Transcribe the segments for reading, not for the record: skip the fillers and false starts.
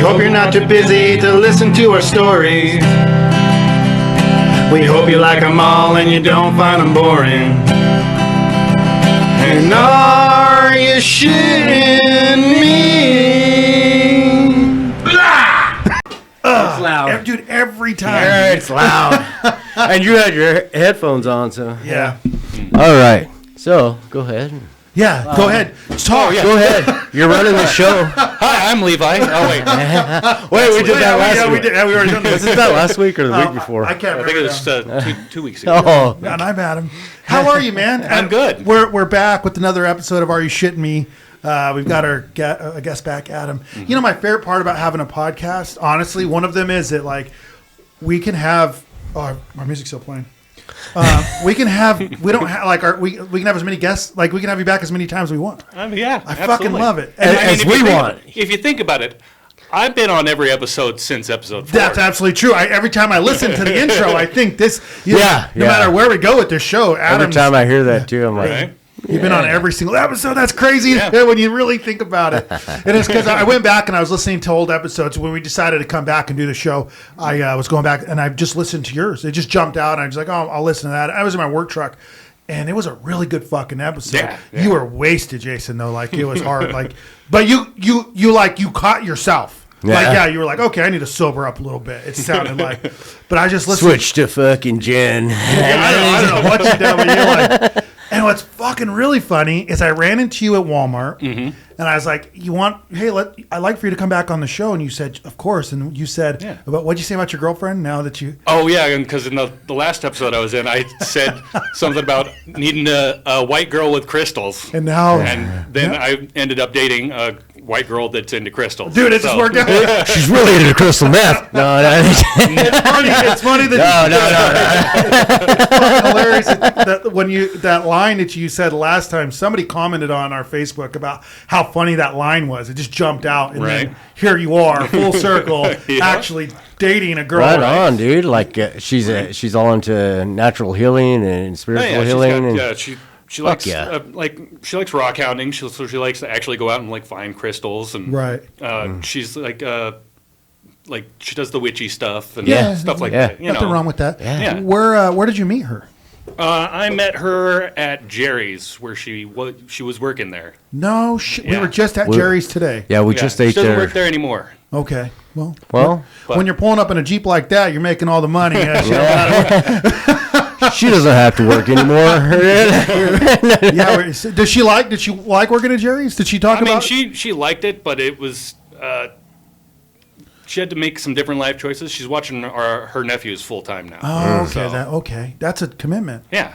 hope you're not too busy to listen to our stories. We hope you like them all and you don't find them boring. And are you shitting me? Blah! It's loud. Dude, every time. Yeah, it's loud. And you had your headphones on, so. Yeah. All right. So, go ahead. Yeah, go ahead. Talk. Go ahead. You're running the show. Hi, I'm Levi. Oh, wait. Wait, we did that last week. We did. Yeah, we already done Was this. it that last week or the week before? I can't I remember. think it was 2 weeks ago. Oh. And I'm Adam. How are you, man? I'm good. We're back with another episode of Are You Shitting Me? We've got our guest back, Adam. Mm-hmm. You know, my favorite part about having a podcast, honestly, one of them is that, like, we can have... Oh, our music's still playing. We can have as many guests, like we can have you back as many times as we want. Yeah, I fucking love it. And as we want. If you think about it, I've been on every episode since episode 4. That's absolutely true. Every time I listen to the intro, I think this. No matter where we go with this show, Adam's, Every time I hear that, too, I'm like... Right? You've been on every single episode. That's crazy when you really think about it. And it's because I went back and I was listening to old episodes. When we decided to come back and do the show, I was going back and I just listened to yours. It just jumped out and I was like, oh, I'll listen to that. I was in my work truck and it was a really good fucking episode. Yeah. You were wasted, Jason, though. Like, it was hard. But you caught yourself. Yeah. You were like, okay, I need to sober up a little bit. It sounded like, but I just listened. Switch to fucking Jen. I don't know what you did, but you're like. And what's fucking really funny is I ran into you at Walmart, and I was like, I'd like for you to come back on the show. And you said, of course. And you said, what'd you say about your girlfriend now that you... Oh, yeah, because in the last episode I was in, I said something about needing a white girl with crystals. And now... And then I ended up dating a white girl that's into crystals. Dude, it just worked out. She's really into crystal meth. No. It's funny that... No. It's hilarious that when that line that you said last time, somebody commented on our Facebook about how funny that line was. It just jumped out, and then here you are, full circle, actually dating a girl. Right on, dude. Like she's all into natural healing and spiritual healing. She likes she likes rock hounding. So she likes to actually go out and like find crystals and she's like she does the witchy stuff and stuff like that. Nothing wrong with that. Yeah. Where did you meet her? I met her at Jerry's where she was working there. No shit. We were just at Jerry's today. Yeah, we just ate there. She doesn't there. work there anymore. Okay. Well, but when you're pulling up in a Jeep like that, you're making all the money. She doesn't have to work anymore. Did she like working at Jerry's? Did she talk about? I mean, she liked it, but it was she had to make some different life choices. She's watching her nephews full time now. Oh, okay. That's a commitment. Yeah.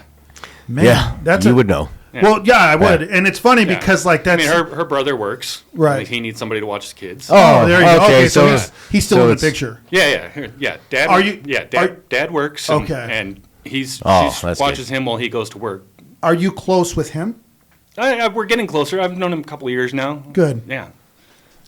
Man, you would know. Yeah. Well, yeah, I would, and it's funny because like that's. I mean, her brother works. Right. Like, he needs somebody to watch his kids. Oh, there you go. Okay, so he's still in the picture. Yeah. Dad. Are you? Yeah, Dad works. And she watches him while he goes to work. Are you close with him? We're getting closer. I've known him a couple of years now. Good. Yeah.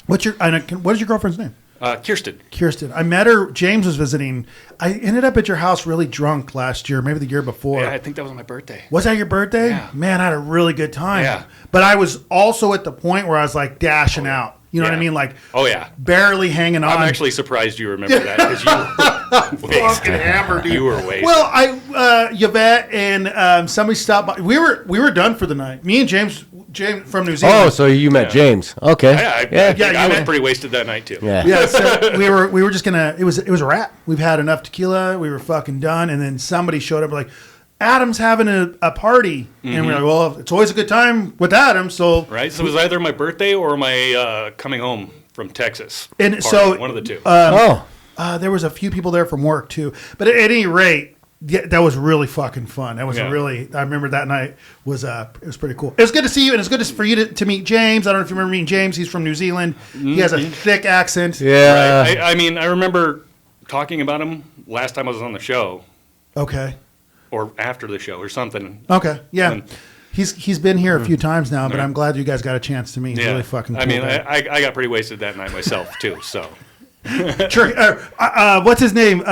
What is your girlfriend's name? Kirsten. I met her. James was visiting. I ended up at your house really drunk last year, maybe the year before. Yeah, I think that was my birthday. Was that your birthday? Yeah. Man, I had a really good time. Yeah. But I was also at the point where I was like dashing out. You know what I mean? Like, barely hanging on. I'm actually surprised you remember that because you were fucking hammered. You were wasted. Well, Yvette and somebody stopped by. We were done for the night. Me and James from New Zealand. Oh, so you met James? Okay. I was pretty wasted that night too. Yeah. So we were just gonna. It was a wrap. We've had enough tequila. We were fucking done. And then somebody showed up like, Adam's having a party, and we're like, well, it's always a good time with Adam. So right. So it was either my birthday or my coming home from Texas. And party, so one of the two. There was a few people there from work too. But at any rate, that was really fucking fun. That was really. I remember that night was it was pretty cool. It was good to see you, and it's good for you to meet James. I don't know if you remember meeting James. He's from New Zealand. He has a thick accent. Yeah. Right. I mean, I remember talking about him last time I was on the show. Okay. Or after the show or something. Okay, yeah. He's been here a few times now, but I'm glad you guys got a chance to meet. He's really fucking cool. I mean, I got pretty wasted that night myself, too, so. Sure. What's his name?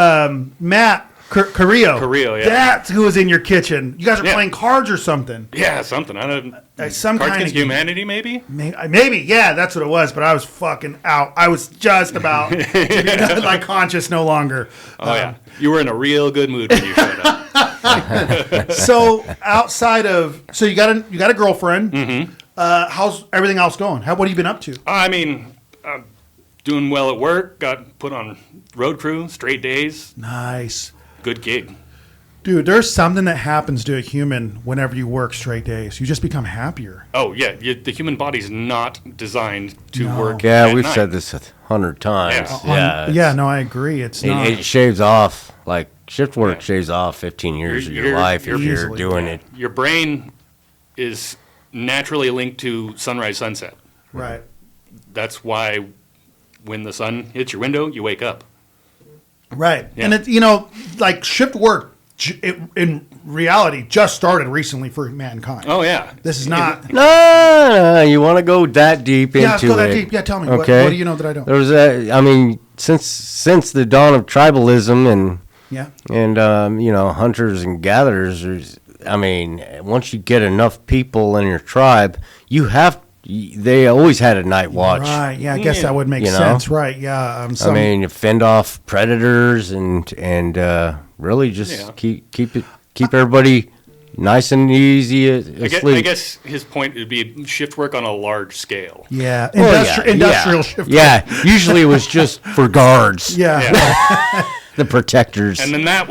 Matt Carrillo. Carrillo, yeah. That's who was in your kitchen. You guys are playing cards or something. Yeah, something. I don't. Some Cards kind Against of Humanity, maybe. Maybe, yeah, that's what it was. But I was fucking out. I was just about to be like conscious no longer. Oh yeah, you were in a real good mood when you showed up. So outside of, so you got a girlfriend. Mm-hmm. How's everything else going? What have you been up to? I mean, doing well at work. Got put on road crew, straight days. Nice. Good gig. Dude, there's something that happens to a human whenever you work straight days. You just become happier. Oh yeah, the human body's not designed to work. Yeah, at we've night. said this 100 times. Yeah, no, I agree. It's not. It shaves off, like shift work shaves off 15 years of your life if you're easily doing it. Your brain is naturally linked to sunrise, sunset. Right. That's why when the sun hits your window, you wake up. Right. Yeah. And it, like shift work in reality just started recently for mankind. Oh yeah, This is not. No, you want to go that deep into it. Yeah, let's go that deep. Yeah, tell me. Okay. What do you know that I don't? There was since the dawn of tribalism and hunters and gatherers, once you get enough people in your tribe, they always had a night watch. Right. Yeah, I guess that would make sense. Right. Yeah. You fend off predators and really just keep everybody nice and easy asleep. I guess his point would be shift work on a large scale. Yeah. Industrial shift. Yeah. Usually it was just for guards. Yeah. The protectors. And then it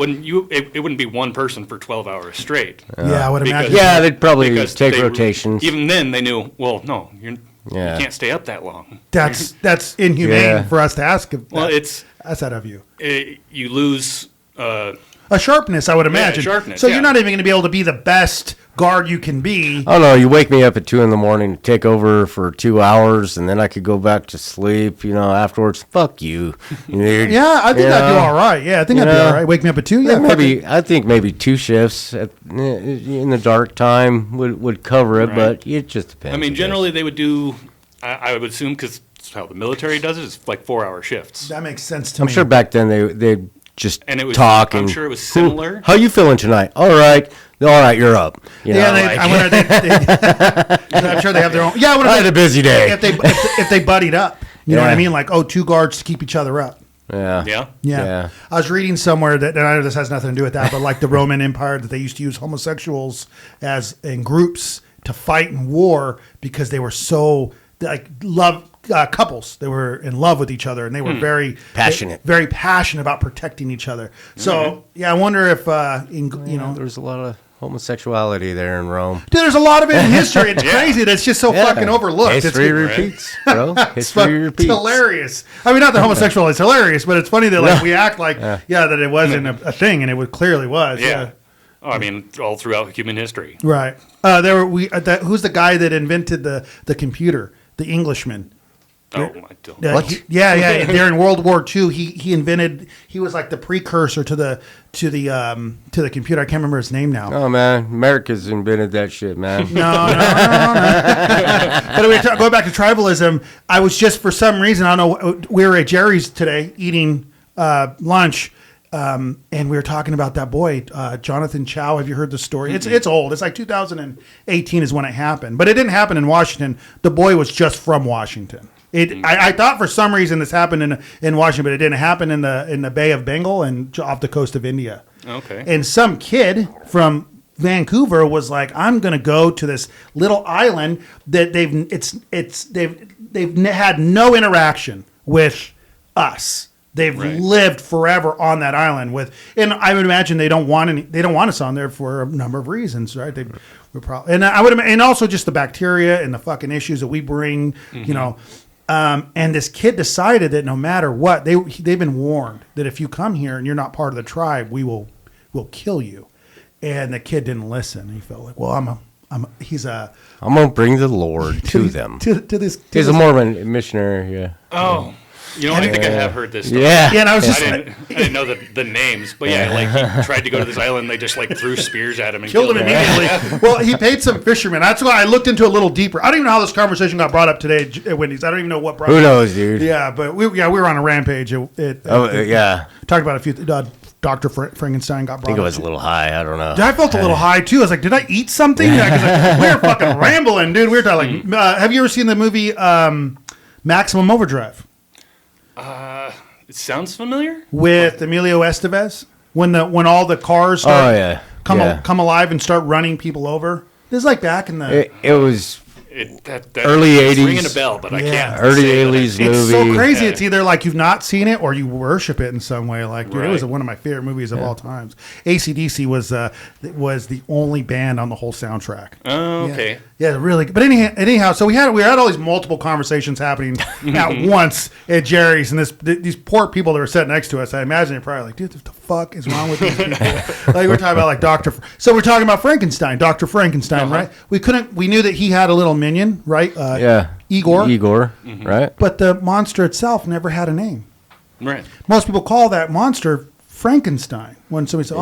wouldn't be one person for 12 hours straight. I would imagine. Yeah, they'd probably take rotations. Even then, they knew. Well, no, you can't stay up that long. That's inhumane for us to ask. That's out of you. You lose a sharpness, I would imagine. Sharpness, so you're not even going to be able to be the best guard you can be. Oh no, you wake me up at 2 a.m. to take over for 2 hours, and then I could go back to sleep. Afterwards, fuck you. Yeah, I think I'd do all right. Yeah, I think I'd be all right. Wake me up at 2. Yeah, I think maybe 2 shifts in the dark time would cover it, but it just depends. Generally they would do. I would assume because how the military does it is like 4-hour shifts. That makes sense to me. I'm sure back then they just and it was, talk. I'm sure it was similar. How you feeling tonight? All right, you're up. I'm sure they have their own. Yeah, I had a busy day. If they buddied up, you know what I mean? Like 2 guards to keep each other up. Yeah. I was reading somewhere that, and I know this has nothing to do with that, but like the Roman Empire, that they used to use homosexuals as in groups to fight in war because they were so couples. They were in love with each other, and they were very passionate, very passionate about protecting each other. So I wonder if there's a lot of homosexuality there in Rome. Dude, there's a lot of it in history. It's crazy. That's just so fucking overlooked. History repeats, bro. History repeats. It's hilarious. Not that homosexual is hilarious, but it's funny that we act like that it wasn't a thing, and it clearly was. Yeah. All throughout human history. Right. Who's the guy that invented the computer? The Englishman. Oh, I don't. What? There in World War II, he was like the precursor to the computer. I can't remember his name now. Oh man, America's invented that shit, man. No. But going back to tribalism, I was just for some reason, I don't know. We were at Jerry's today eating lunch. And we were talking about that boy, Jonathan Chow. Have you heard the story? Mm-hmm. It's old. It's like 2018 is when it happened. But it didn't happen in Washington. The boy was just from Washington. I thought for some reason this happened in Washington, but it didn't happen in the Bay of Bengal and off the coast of India. Okay. And some kid from Vancouver was like, I'm going to go to this little island that they've had no interaction with us. They've lived forever on that island and I would imagine they don't want us on there for a number of reasons, right? And also just the bacteria and the fucking issues that we bring, and this kid decided that no matter what, they've been warned that if you come here and you're not part of the tribe, we'll kill you. And the kid didn't listen. He felt like, well, I'm gonna bring the Lord to them. He's a Mormon missionary. Yeah. Oh. I think I have heard this story. Yeah. And I was just I didn't know the names, but he tried to go to this island. They just threw spears at him and killed him immediately. Well, he paid some fishermen. That's why I looked into it a little deeper. I don't even know how this conversation got brought up today at Wendy's. I don't even know what brought it up. Who knows, dude? Yeah, but we were on a rampage. Talked about a few Dr. Frankenstein got brought up. I think it was a little high. I don't know. I felt a little high too. I was like, did I eat something? We were fucking rambling, dude. We were talking like, have you ever seen the movie Maximum Overdrive? It sounds familiar. With Emilio Estevez, when all the cars start come alive and start running people over. This is like back in the. It was. That early 80s. Ringing a bell, but I can't. Early 80s movie. It's so crazy. It's either like you've not seen it or you worship it in some way. Like, dude, it was one of my favorite movies of all times. AC/DC was the only band on the whole soundtrack. Oh, okay. Yeah, really. But anyhow, so we had all these multiple conversations happening at once at Jerry's, and these poor people that were sitting next to us. I imagine they're probably like, dude, what the fuck is wrong with these people? Like, we're talking about like So we're talking about Frankenstein, Dr. Frankenstein, right? We knew that he had a little minion, right? Igor, right? But the monster itself never had a name. Right. Most people call that monster Frankenstein. When somebody says,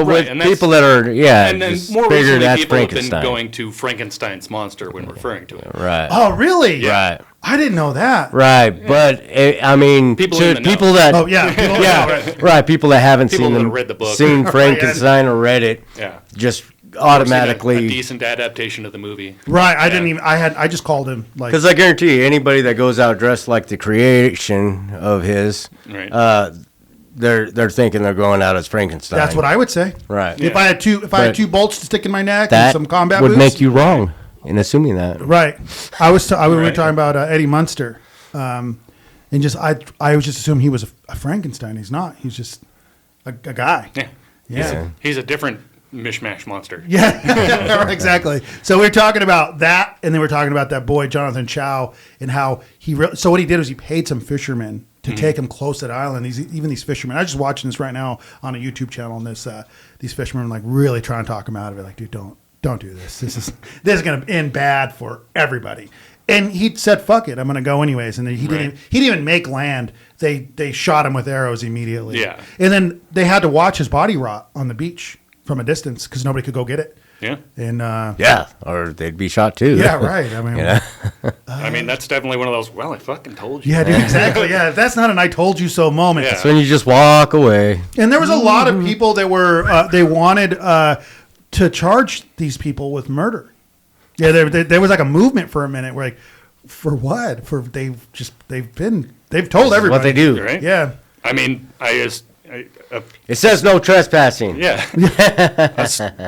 with people that are, and then more recently, that's people have been Frankenstein. going to Frankenstein's monster when referring to it. Right. Oh, really? Yeah. Right. I didn't know that. Right, but I mean, People to in the know. people that, Oh, yeah. right, people that haven't People seen that them, have read the book. seen Frankenstein or read it, Yeah. just A automatically. decent adaptation of the movie. Right. I just called him like. Because I guarantee you, anybody that goes out dressed like the creation of his, Right. They're thinking they're going out as Frankenstein. That's what I would say. Right. If I had two bolts to stick in my neck and That some combat would boots, make you wrong in assuming that. right. We were talking about Eddie Munster, and just I was just assuming he was a Frankenstein. He's not. He's just a guy. Yeah. Yeah. He's a different mishmash monster. Yeah, exactly. So we were talking about that, and then we were talking about that boy Jonathan Chow and how so what he did was he paid some fishermen to take him close to the island. These fishermen. I'm just watching this right now on a YouTube channel, and these fishermen are like really trying to talk him out of it. Like, dude, don't do this. This is going to end bad for everybody. And he said, "Fuck it, I'm going to go anyways." And then he didn't even make land. They shot him with arrows immediately. Yeah. And then they had to watch his body rot on the beach from a distance because nobody could go get it. Yeah. And or they'd be shot too. yeah, right. I mean, I mean, that's definitely one of those, well, I fucking told you. yeah, dude, exactly. Yeah, that's not an "I told you so" moment. Yeah. So then you just walk away. And there was a lot of people that were they wanted to charge these people with murder. Yeah, there was like a movement for a minute where like, for what? They've told everybody What they do. Right? Yeah. I mean, It says no trespassing. yeah.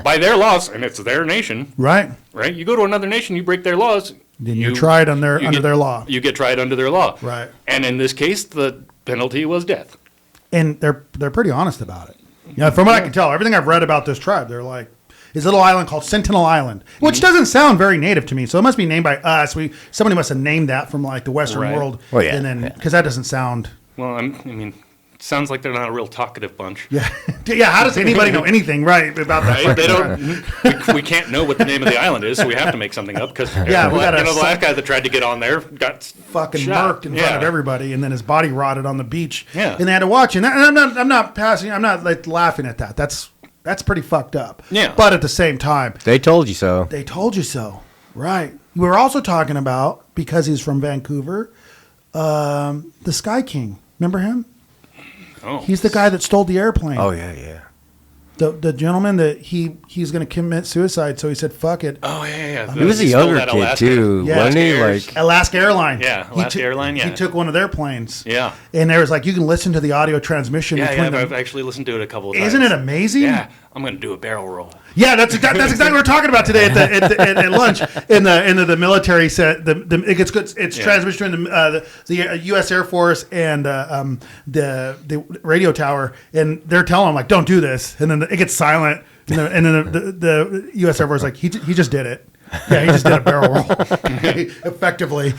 By their laws, and it's their nation, Right. right? You go to another nation, you break their laws. Then you're tried under their law. You get tried under their law. Right. And in this case, the penalty was death. And they're pretty honest about it. Yeah, from what I can tell, everything I've read about this tribe, they're like, this little island called Sentinel Island, which doesn't sound very native to me. So it must be named by us. Somebody must have named that from like the Western Right. world. Oh, yeah. And then because that doesn't sound. Well, I mean, it sounds like they're not a real talkative bunch. Yeah. Yeah. How does anybody know anything right about that? Right? They don't. We can't know what the name of the island is, so we have to make something up because Yeah, we gotta- the last guy that tried to get on there got Fucking shot. murked in front of everybody, and then his body rotted on the beach. Yeah. And they had to watch. And I'm not like laughing at that. That's pretty fucked up. Yeah. But at the same time, They told you so. they told you so. Right. We were also talking about, because he's from Vancouver, the Sky King. Remember him? Oh, He's the guy that stole the airplane. Oh yeah. The gentleman that he's going to commit suicide, so he said, "Fuck it." Oh yeah. He was a stole younger that kid Alaska- too, Yeah. wasn't he? Airs. Like Alaska Airline. Yeah, Alaska Airline, yeah. He took one of their planes. Yeah. And there was like, you can listen to the audio transmission. Yeah, between them. I've actually listened to it a couple of times. Isn't it amazing? Yeah, I'm gonna do a barrel roll. Yeah, that's exactly what we're talking about today at lunch in the military set. It gets good. It's transmission between the U.S. Air Force and the radio tower, and they're telling them like, "Don't do this," and then it gets silent, and then the U.S. Air Force is like, he just did it. Yeah, he just did a barrel roll effectively.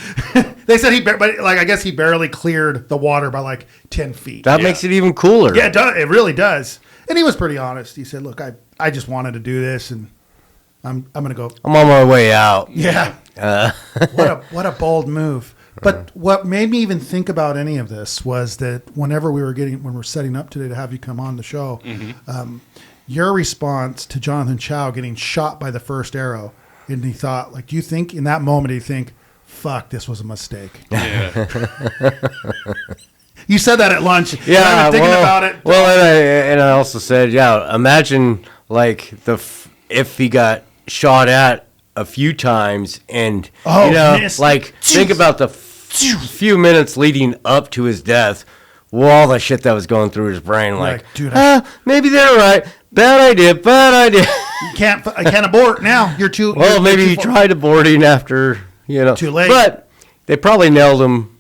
They said but like I guess he barely cleared the water by like 10 feet. that makes it even cooler. Yeah, it really does. And he was pretty honest. He said, "Look, I just wanted to do this, and I'm gonna go." I'm on my way out. Yeah. What a bold move. But what made me even think about any of this was that when we're setting up today to have you come on the show, your response to Jonathan Chow getting shot by the first arrow, and he thought, like, do you think in that moment, do you think, fuck, this was a mistake? Yeah. You said that at lunch. Yeah, and I've been thinking about it. Well, and I also said, yeah, imagine like if he got shot at a few times, and missed. like think about the few minutes leading up to his death, all the shit that was going through his brain. Like, dude, maybe they're right. Bad idea. I can't abort now. You're too. Well, maybe you're he too tried aborting after Too late. but they probably nailed him.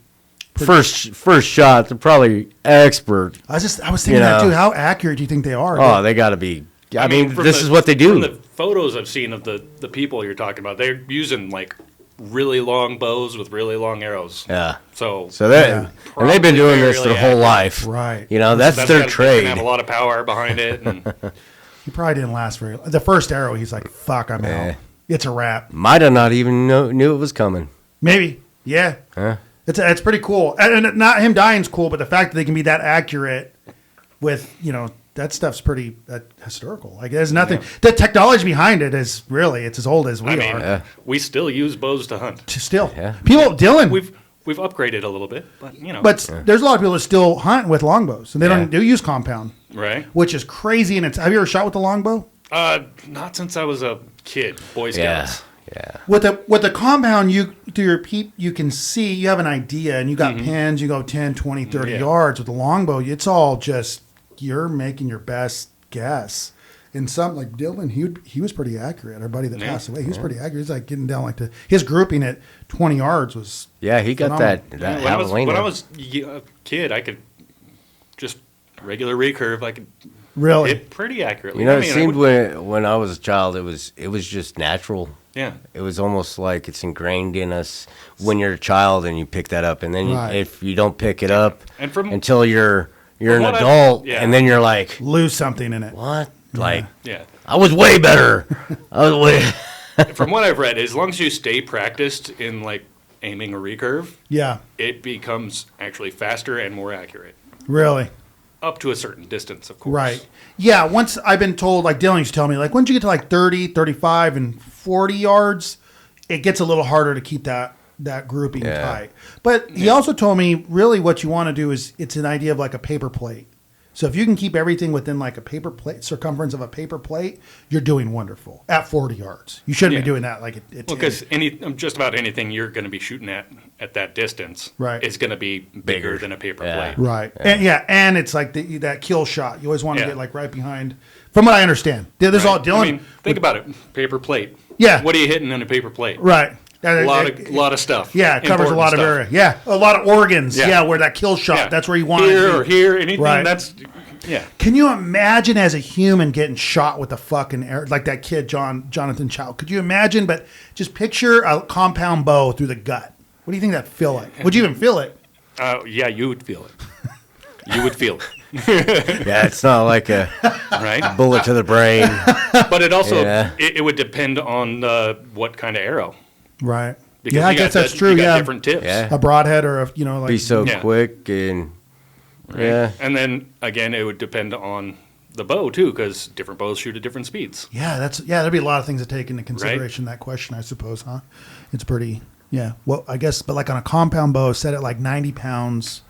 First shot, they're probably expert. I was thinking that too. How accurate do you think they are? Oh, they got to be. I mean, this is what they From do. the photos I've seen of the people you're talking about, they're using like really long bows with really long arrows. Yeah. So they and they've been doing this really their whole accurate. life. Right. That's their trade. Have a lot of power behind it. And He probably didn't last very long. The first arrow, he's like, fuck, I'm out. It's a wrap. Might have not even knew it was coming. Maybe. Yeah. Huh? It's pretty cool. And not him dying's cool, but the fact that they can be that accurate with, that stuff's pretty historical. Like, there's nothing. Yeah. The technology behind it is really, it's as old as we are. Yeah. We still use bows to hunt. Still. Yeah. People, Dylan. We've upgraded a little bit, but But there's a lot of people that still hunt with longbows, and they don't use compound. Right. Which is crazy. And have you ever shot with a longbow? Not since I was a kid, Boy Scouts. Yeah. With the compound, through your peep, you can see, you have an idea, and you got pins, you go 10, 20, 30 yards. With the longbow, it's all just, you're making your best guess. And some, like Dylan, he was pretty accurate. Our buddy that passed away, he was pretty accurate. He's like getting down like his grouping at 20 yards was he got phenomenal. that. When I was a kid, I could just regular recurve. I could really hit pretty accurately. It seemed when I was a child, it was just natural. Yeah. It was almost like it's ingrained in us when you're a child and you pick that up. And then if you don't pick it up until you're an adult, and then you're like, lose something in it. What? Like, I was way better. From what I've read, as long as you stay practiced in like aiming a recurve, it becomes actually faster and more accurate. Really? Up to a certain distance, of course. Right. Yeah, once I've been told, like Dylan used to tell me, like once you get to like 30, 35, and 40 yards, it gets a little harder to keep that grouping tight. But he also told me, really what you want to do is, it's an idea of like a paper plate. So if you can keep everything within like a paper plate, circumference of a paper plate, you're doing wonderful at 40 yards. You shouldn't be doing that like at 10. Well, because just about anything you're going to be shooting at that distance is going to be bigger than a paper plate. Right. And it's like that kill shot. You always want to get like right behind. From what I understand, there's all Dylan. I mean, think about it. Paper plate. Yeah. What are you hitting on a paper plate? Right. A lot of stuff. Yeah, it covers a lot of area. Yeah, a lot of organs. Yeah, where that kill shot. That's where you want to here, anything. Right. That's Can you imagine as a human getting shot with a fucking air, like that kid Jonathan Chow? Could you imagine? But just picture a compound bow through the gut. What do you think that'd feel like? Would you even feel it? Yeah, you would feel it. You would feel it. Yeah, it's not like a bullet to the brain. But it also it would depend on what kind of arrow. Right. Because I guess that's true. You got different tips. Yeah. A broadhead or like be so quick and and then again, it would depend on the bow too, because different bows shoot at different speeds. Yeah, there'd be a lot of things to take into consideration. That question, I suppose, huh? It's pretty. Yeah. Well, I guess, but like on a compound bow, set at like 90 pounds.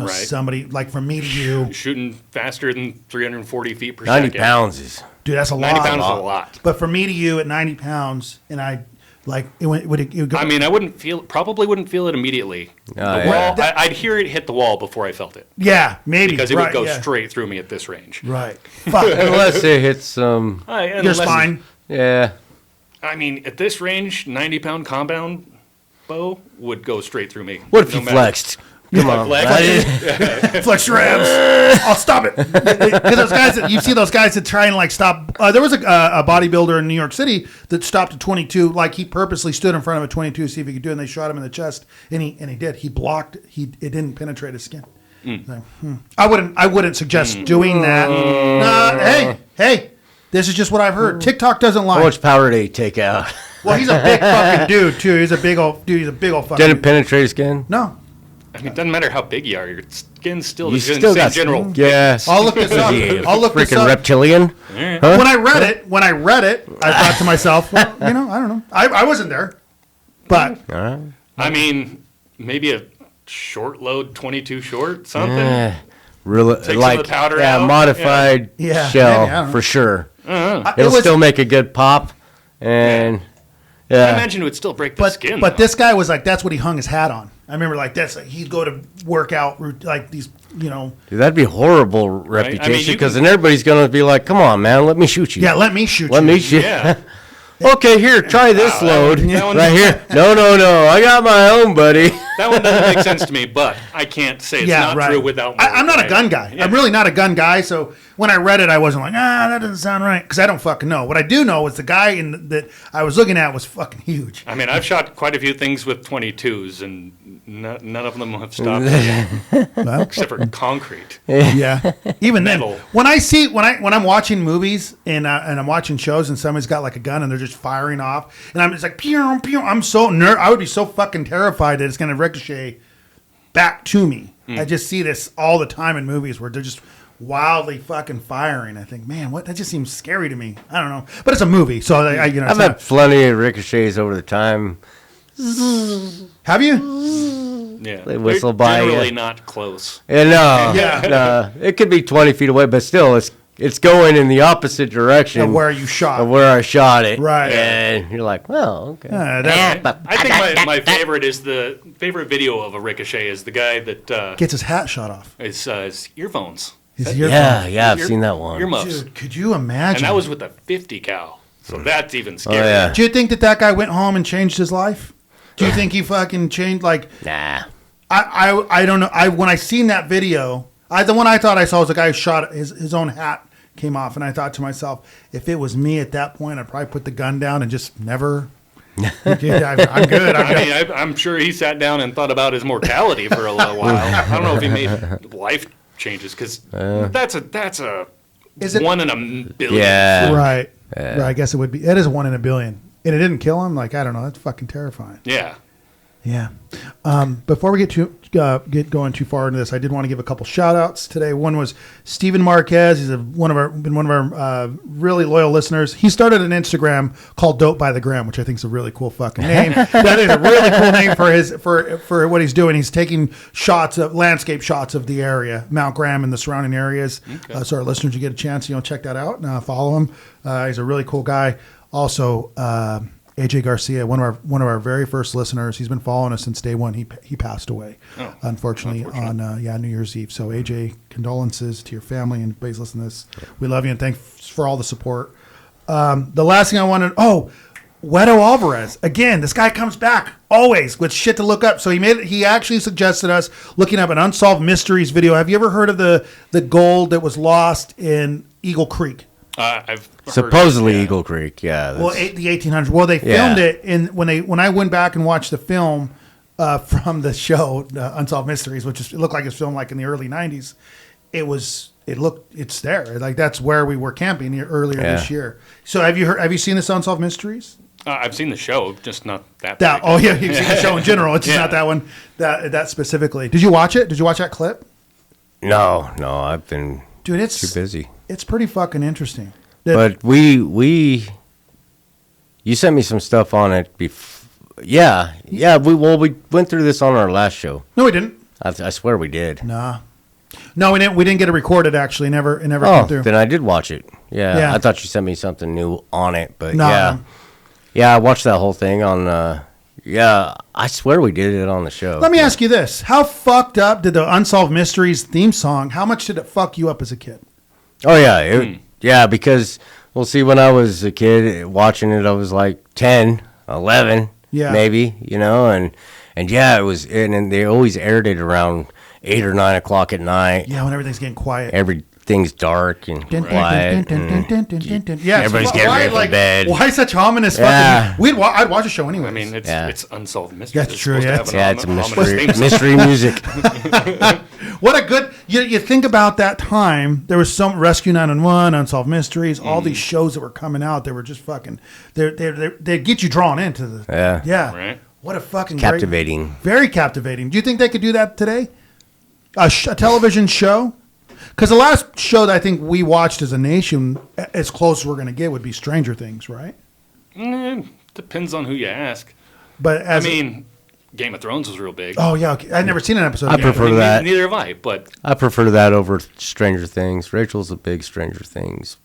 Somebody like from me to you shooting faster than 340 feet per second. 90 pounds is. Dude, that's a lot. 90 pounds is a lot. But for me to you at 90 pounds, and I. Like it would go. I mean, I probably wouldn't feel it immediately. I'd hear it hit the wall before I felt it. Yeah, maybe because it would go straight through me at this range. Right. Unless it hits your spine. Yeah. I mean, at this range, 90-pound compound bow would go straight through me. What if you flexed? Come on, flex your abs. I'll stop it. Because those guys, you see those guys that try and like stop. There was a bodybuilder in New York City that stopped at 22. Like he purposely stood in front of a 22 to see if he could do it. And they shot him in the chest, and he did. He blocked. It didn't penetrate his skin. So, I wouldn't suggest doing that. Hey, this is just what I've heard. TikTok doesn't lie. How much power did he take out? Well, he's a big fucking dude too. He's a big old fucking. Didn't penetrate his skin? No. I mean, it doesn't matter how big you are. Your skin's still you the still same got general. Yes. I'll look this up. Freaking reptilian. Huh? When I read it, I thought to myself, well, I don't know. I wasn't there, but I mean, maybe short load 22 short something. Really, Take like some of the powder out. modified Yeah. shell Maybe, for sure. It It'll was- still make a good pop, and I imagine it would still break the skin. But though. this guy was like, that's what he hung his hat on. I remember like that's he'd go to work out like these, you know. Dude, that'd be horrible reputation you because can- then everybody's gonna be like, "Come on, man, let me shoot you." Yeah, let me shoot Let you. me shoot. Yeah. Okay, here, try this load that one- right here. No, I got my own, buddy. That one doesn't make sense to me, but I can't say it's not true without. I'm not a gun guy. Yeah. I'm really not a gun guy. So when I read it, I wasn't like, that doesn't sound right, because I don't fucking know. What I do know is the guy that I was looking at was fucking huge. I mean, I've shot quite a few things with 22s, and none of them have stopped, except for concrete. Yeah. Even then, Metal. when I'm watching movies and I'm watching shows and somebody's got like a gun and they're just firing off, and I'm just like, pew, pew, I'm so I would be so fucking terrified that it's gonna ricochet back to me. I just see this all the time in movies where they're just wildly fucking firing. I think, man, what? That just seems scary to me. I don't know, but it's a movie, so I've had plenty of ricochets over the time. Have you? Yeah, They whistle They're by you. generally not close. And Yeah. no, it could be 20 feet away, but still, it's going in the opposite direction Of where you shot. of where I shot it. Right. And you're like, well, okay. I think my favorite is the favorite video of a ricochet is the guy that Gets his hat shot off. is earphones. His Yeah, earphone. I've seen that one. Earmuffs. Dude, could you imagine? And that was with a 50 cal. So that's even Oh, scarier. yeah. Do you think that guy went home and changed his life? Do you think he fucking changed? Like, Nah. I don't know. When I seen that video, the one I thought I saw was a guy who shot his own hat came off, and I thought to myself, if it was me at that point, I'd probably put the gun down and just never. I'm good. I'm good. I'm sure he sat down and thought about his mortality for a little while. I don't know if he made life changes because that's a Is it- 1 in a billion. Yeah. Right. Right. I guess it would be. It is 1 in a billion, and it didn't kill him. Like, I don't know. That's fucking terrifying. Yeah. Yeah. Before we get going too far into this, I did want to give a couple shout outs today. One was Stephen Marquez. He's been one of our really loyal listeners. He started an Instagram called Dope by the Gram, which I think is a really cool fucking name. That is a really cool name for what he's doing. He's taking landscape shots of the area, Mount Graham and the surrounding areas. Okay. So our listeners, you get a chance, check that out and follow him. He's a really cool guy. Also, AJ Garcia, one of our very first listeners. He's been following us since day one. He passed away, unfortunately, on New Year's Eve. So AJ, condolences to your family and everybody's listening to this. We love you and thanks for all the support. The last thing I wanted, Wedo Alvarez. Again, this guy comes back always with shit to look up. So he actually suggested us looking up an Unsolved Mysteries video. Have you ever heard of the gold that was lost in Eagle Creek? I've Supposedly Eagle Creek, yeah. Well, the 1800s. Well, they filmed it when I went back and watched the film from the show Unsolved Mysteries, it looked like it's filmed like in the early 90s. It's there. Like that's where we were camping earlier this year. So have you seen this Unsolved Mysteries? I've seen the show, just not that. Oh yeah, you've seen the show in general. It's just not that one. That specifically. Did you watch it? Did you watch that clip? No, I've been it's too busy. It's pretty fucking interesting. But you sent me some stuff on it. Yeah. We went through this on our last show. No, we didn't. I swear we did. Nah. No, we didn't. We didn't get it recorded. Actually, it never came through. Then I did watch it. Yeah, I thought you sent me something new on it, but I watched that whole thing on. I swear we did it on the show. Let me ask you this: how fucked up did the Unsolved Mysteries theme song? How much did it fuck you up as a kid? Oh yeah, because see, when I was a kid watching it, I was like 10, 11, maybe, and it was, and they always aired it around 8 or 9 o'clock at night. Yeah, when everything's getting quiet. Everything's dark and quiet. Yeah, everybody's getting ready for bed. Why such ominous fucking... I'd watch a show anyway. I mean, it's Unsolved Mysteries. That's true, it's a mystery music. What a good... You think about that time, there was some Rescue 911, Unsolved Mysteries, all these shows that were coming out, they were just fucking... They'd get you drawn into the... Yeah. Right. What a fucking captivating. Very captivating. Do you think they could do that today? A television show? Because the last show that I think we watched as a nation, as close as we're going to get, would be Stranger Things, right? Depends on who you ask. But Game of Thrones was real big. Oh yeah, okay. I've never seen an episode. I prefer that. Neither have I, but I prefer that over Stranger Things. Rachel's a big Stranger Things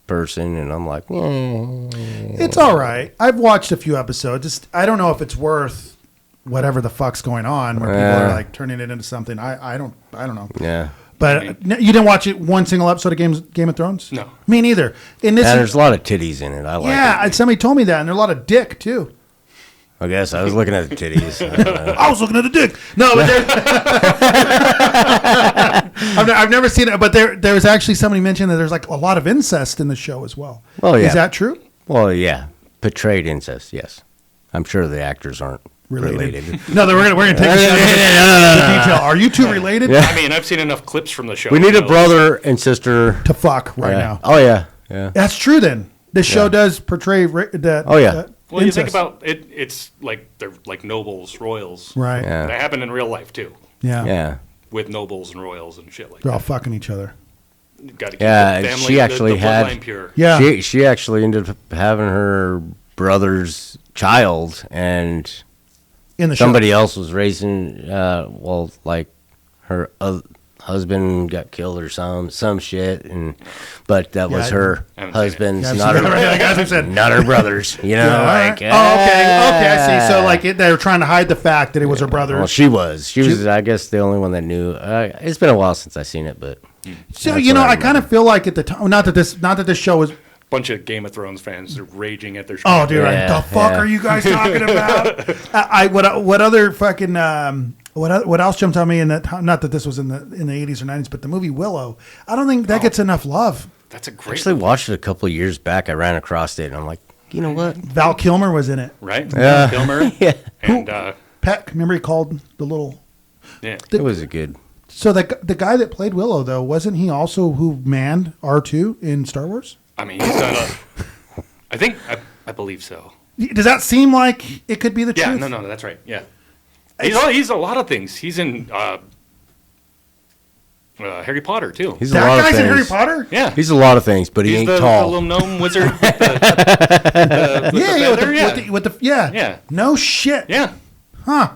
person, and I'm like, it's all right. I've watched a few episodes. I don't know if it's worth whatever the fuck's going on where people are like turning it into something. I don't know. Yeah. But you didn't watch it one single episode of Game of Thrones? No. Me neither. And there's a lot of titties in it. I like it. Yeah, somebody told me that, and there's a lot of dick too. I guess I was looking at the titties. I was looking at the dick. No, but I've never seen it. But there was actually somebody mentioned that there's like a lot of incest in the show as well. Oh yeah, is that true? Well, yeah, portrayed incest. Yes, I'm sure the actors aren't related. No, we're gonna take a shot into detail. Are you two related? Yeah. I mean, I've seen enough clips from the show. We need a brother and sister to fuck now. Oh yeah, yeah. That's true. Then this show does portray that. Oh yeah. Well, you think about it. It's like they're like nobles, royals, right? Yeah. That happen in real life too. Yeah. Yeah. With nobles and royals and shit like they're that. all fucking each other. Got to keep Yeah, the family, she actually the had- bloodline pure. Yeah. She actually ended up having her brother's child, and In the show. somebody else was raising. Like her husband got killed or some shit, but that was her haven't seen it. husband's, Yeah, not as I said. her, not her brother's. You know, Yeah, like okay, I see. So like they were trying to hide the fact that it was her brother. Well, she was, I guess, the only one that knew. It's been a while since I seen it, but So that's you know, what I I kind of feel like at the time, not that this show was. Bunch of Game of Thrones fans are raging at their Oh, screen. dude, the fuck are you guys talking about? What other fucking what else jumped on me in that? Not that this was in the 80s or 90s, but the movie Willow. I don't think that gets enough love. That's a I great actually watched it a couple of years back. I ran across it, and I'm like, you know what? Val Kilmer was in it. right? Yeah. Kilmer. Yeah. And Peck, remember he called the little. yeah. It was a good. So the guy that played Willow though, wasn't he also who manned R2 in Star Wars? I mean, he's done a. I believe so. Does that seem like it could be the Yeah. truth? No. That's right. Yeah. He's a lot of things. He's in Harry Potter too. He's a That lot of guy's in things. Harry Potter. Yeah. He's a lot of things, but he He's ain't the tall. little gnome wizard with the With the Yeah. No shit. Yeah. Huh.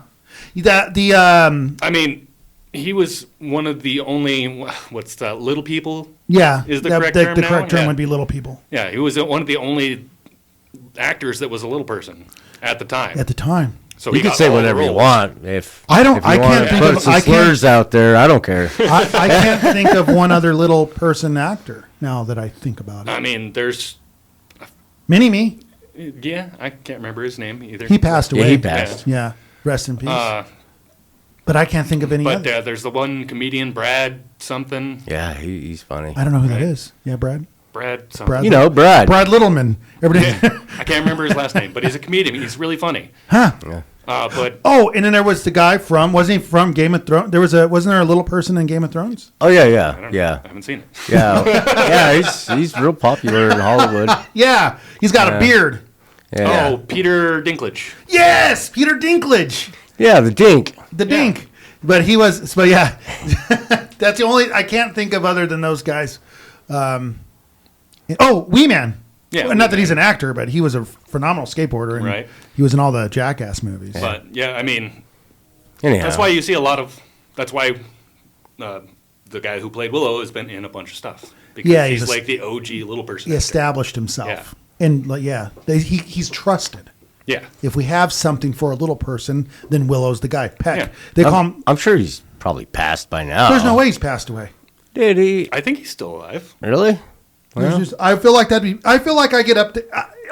I mean, he was one of the only. What's that? Little people. Yeah. Is the correct term the now? correct term Yeah. would be little people Yeah, he was one of the only actors that was a little person at the time. at the time. So You he can got say all the whatever you roles. want. If I don't- if you I wanna can't think put of- some I can't- slurs out there. I don't care. I can't think of one other little person actor now that I think about it. I mean, there's. Mini-Me. Yeah, I can't remember his name either. He passed Yeah, away. he passed. Yeah. Rest in peace. But I can't think of any But other. there's the one comedian, Brad something. Yeah, he's funny. I don't know who that Right. is. Yeah, Brad. Brad something. Brad. You know, Brad. Brad Littleman. Everybody. I can't remember his last name, but he's a comedian. He's really funny. Huh. But Oh, and then there was the guy wasn't he from Game of Thrones? Wasn't there a little person in Game of Thrones? Oh yeah, I yeah, don't yeah, know. I haven't seen it. yeah, yeah. He's real popular in Hollywood. Yeah. He's got a beard. Yeah, Oh, Peter Dinklage. Yes, Peter Dinklage. yeah. The Dink. The Dink. But he was, but yeah, that's the only, I can't think of other than those guys. Wee Man. Yeah, Well, not that Wee he's an actor, but he was a phenomenal skateboarder. And Right. he was in all the Jackass movies. But yeah, I mean, Anyhow, that's why you see a lot of. That's why the guy who played Willow has been in a bunch of stuff. Because Yeah, he's he's a- like the OG little person. He actor. established himself. And like, he's trusted. Yeah. If we have something for a little person, then Willow's the guy. Peck. Yeah. They call him, I'm sure he's probably passed by now. there's no way he's passed away. Did he? I think he's still alive. Really? There's just, I feel like I feel like I get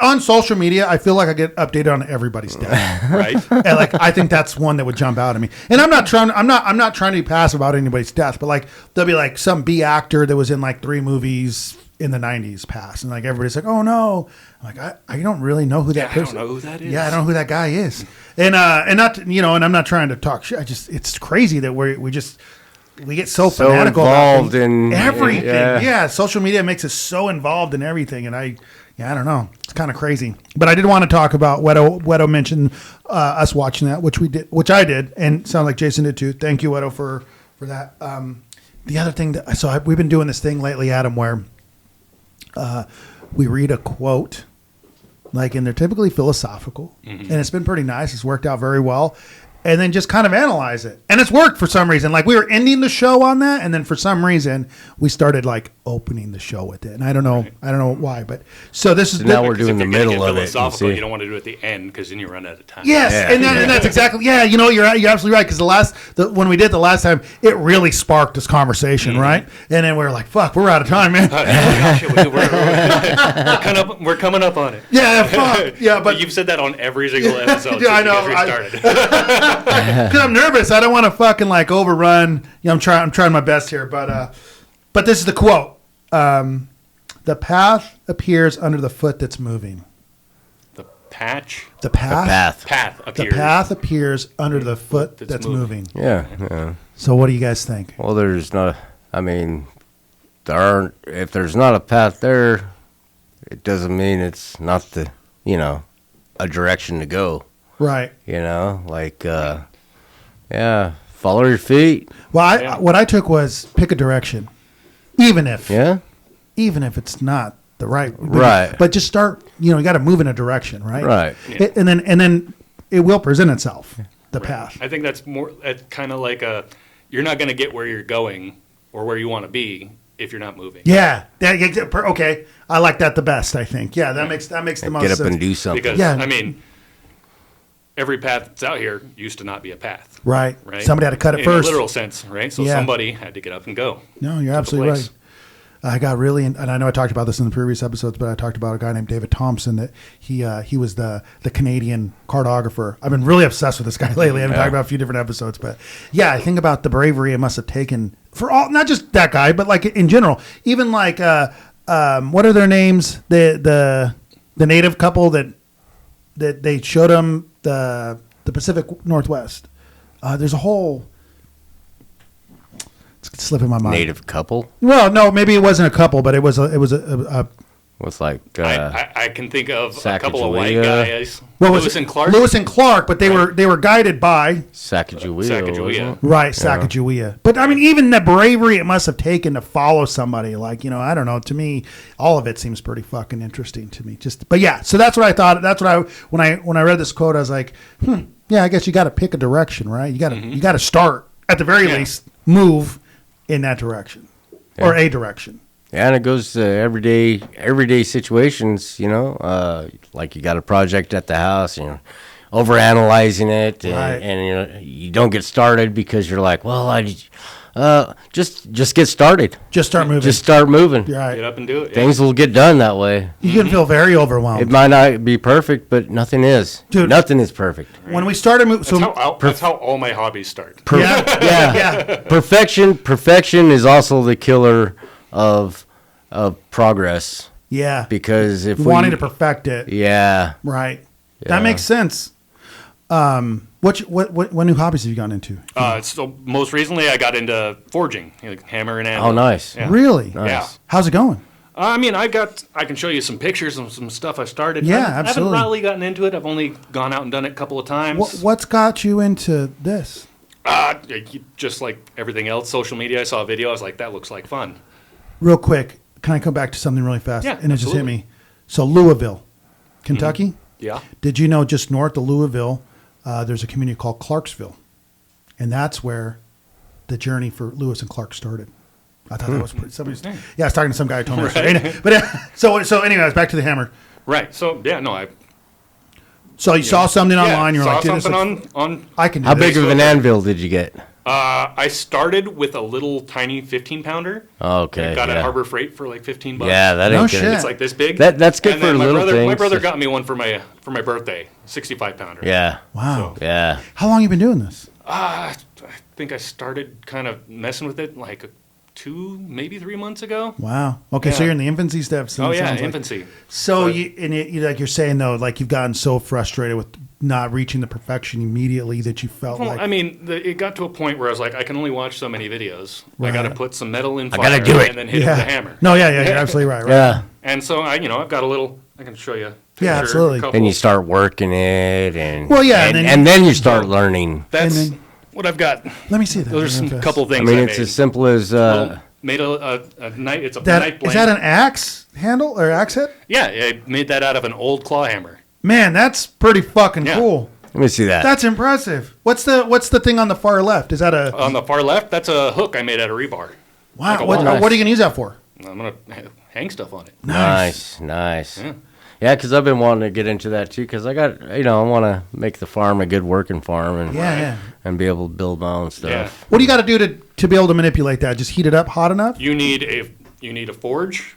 on social media. I feel like I get updated on everybody's death. Right. And like I think that's one that would jump out at me. And I'm not trying to be passive about anybody's death, but like there'll be like some B actor that was in like 3 movies in the 90s passed, and like everybody's like, oh no. I'm like I don't really know who that I person. don't know who that is. Yeah, I don't know who that guy is. And not and I'm not trying to talk shit. It's crazy that we get so fanatical involved about in everything. yeah. Yeah, social media makes us so involved in everything, and I don't know. It's kind of crazy. But I did want to talk about Wedo mentioned us watching that, which I did, and sounds like Jason did too. Thank you, Wedo, for that. The other thing we've been doing this thing lately, Adam, where we read a quote, and they're typically philosophical, and it's been pretty nice. It's worked out very well. and then just kind of analyze it. And it's worked for some reason. Like we were ending the show on that, and then for some reason we started like opening the show with it. And I don't know why, but so this is now we're doing the middle of it. You don't want to do it at the end because then you run out of time. Yes, and that's exactly you know you're absolutely right because when we did the last time, it really sparked this conversation, right? And then we were like, "Fuck, we're out of time, man." We're coming up on it. Yeah, fuck. Yeah, but you've said that on every single episode. Yeah, I know. Because I'm nervous. I don't want to fucking like overrun. I'm trying my best here, but this is the quote: "The path appears under the foot that's moving." The patch. The path. Path appears. The path appears under the foot that's moving. Yeah. So what do you guys think? Well, there's not. I mean, if there's not a path there, it doesn't mean it's not a direction to go. Right. Like, follow your feet. Well, what I took was pick a direction, even if it's not the right. But just start. You got to move in a direction, right? Right. Yeah. And then it will present itself. The path. I think that's more. It's kind of like you're not going to get where you're going or where you want to be if you're not moving. Yeah. Okay. I like that the best. I think. Yeah. That makes the most sense. Get up and do something. Because I mean, every path that's out here used to not be a path. Right. Somebody had to cut it first. In a literal sense, right? So somebody had to get up and go. No, you're absolutely right. I got really, and I know I talked about this in the previous episodes, but I talked about a guy named David Thompson that he was the Canadian cartographer. I've been really obsessed with this guy lately. I've been talking about a few different episodes, but I think about the bravery it must have taken for all, not just that guy, but like in general, even like what are their names? The native couple that they showed them the Pacific Northwest. There's a whole. It's slipping my mind. Native couple? Well, no, maybe it wasn't a couple, but it was a What's like I can think of a couple of white guys. Lewis and Clark, but they were guided by Sacagawea. Right, Sacagawea. But I mean, even the bravery it must have taken to follow somebody, like, I don't know. To me, all of it seems pretty fucking interesting to me. So that's what I thought. That's what when I read this quote, I was like, I guess you got to pick a direction, right? You got to start at the very least, move in that direction or a direction. Yeah, and it goes to everyday situations, like you got a project at the house, overanalyzing it, and you don't get started because you're like, well, just get started. Just start moving. Just start moving. Right. Get up and do it. Things will get done that way. You can feel very overwhelmed. It might not be perfect, but nothing is. Dude, nothing is perfect. When we started moving, that's how all my hobbies start. Yeah. Perfection is also the killer of progress. Yeah. Because if wanting to perfect it. Yeah. Right. Yeah. That makes sense. What new hobbies have you gotten into? So most recently I got into forging, like hammer and anvil. Oh, nice. Yeah. Really? Nice. Yeah. How's it going? I mean, I can show you some pictures of some stuff I started. Yeah, I absolutely. haven't really gotten into it. I've only gone out and done it a couple of times. What's got you into this? Just like everything else, social media. I saw a video. I was like, that looks like fun. Real quick, can I come back to something really fast? Yeah, and it just hit me. So Louisville, Kentucky? Mm-hmm. Yeah. Did you know just north of Louisville, there's a community called Clarksville? And that's where the journey for Lewis and Clark started. I thought that was pretty. I was talking to some guy who told me that story. But so anyway, back to the hammer. Right. So So you saw something online. You're saw like, something on. I can. Do How this. big of an anvil did you get? I started with a little tiny 15-pounder. Okay. Got at Harbor Freight for like $15. Yeah, that ain't good. shit. It's like this big. That's good for little things. My brother got me one for my birthday, 65-pounder. Yeah. Wow. So, yeah. How long you been doing this? I think I started kind of messing with it like 2, maybe 3 months ago. Wow. Okay, so you're in the infancy steps. Infancy. So like you're saying though, like you've gotten so frustrated with not reaching the perfection immediately that you felt like. I mean, it got to a point where I was like, I can only watch so many videos. Right. I got to put some metal in fire. I got to do it. And then hit it with a hammer. No, you're absolutely right. Yeah. And so I've got a little. I can show you. Yeah, absolutely. Then you start working it, and and then you start learning. That's what I've got. Let me see that. There's some couple things. I mean, it's as simple as made a knife. It's a knife blade. Is that an axe handle or axe head? Yeah, I made that out of an old claw hammer. Man, that's pretty fucking cool. Let me see that. That's impressive. What's the thing on the far left? Is that a On the far left, that's a hook I made out of rebar. wow? Like a What wall. are you gonna use that for? I'm gonna hang stuff on it. Nice. Yeah, because I've been wanting to get into that too. Because I got, I want to make the farm a good working farm and and be able to build my own stuff. Yeah. What do you got to do to be able to manipulate that? Just heat it up hot enough? You need a forge,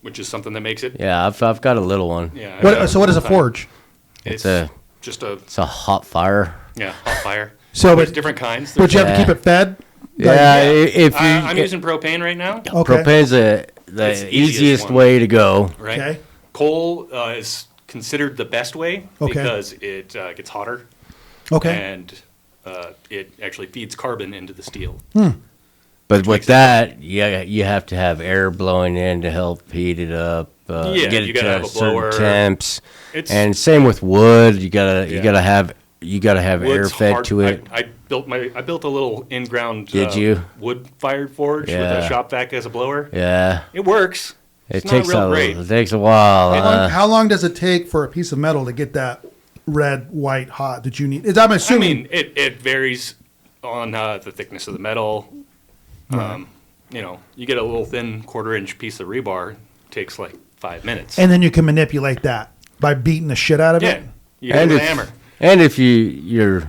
which is something that makes it. Yeah, I've got a little one. Yeah. So what is a forge? It's it's a hot fire. hot fire. So There's but different kinds. but you have to keep it fed. Yeah, if you I'm using propane right now. Okay. propane's the It's the easiest easiest one. way to go. Right. Okay. Coal is considered the best way Okay. because it gets hotter. Okay. And it actually feeds carbon into the steel. But with that, you have to have air blowing in to help heat it up. Yeah, get you it gotta to have a certain blower. temps. It's- And same with wood. You gotta have air Wood's fed hard- to it. I built a little in-ground Did you? wood-fired forge with Yeah. a shop vac as a blower. Yeah, It works. it It's takes not real great. it takes a while. How long does it take for a piece of metal to get that red, white, hot that you need? I'm I assuming. mean, it varies on the thickness of the metal. You get a little thin quarter-inch piece of rebar, takes like 5 minutes. And then you can manipulate that by beating the shit out of yeah, it. you hit it with a hammer. And if you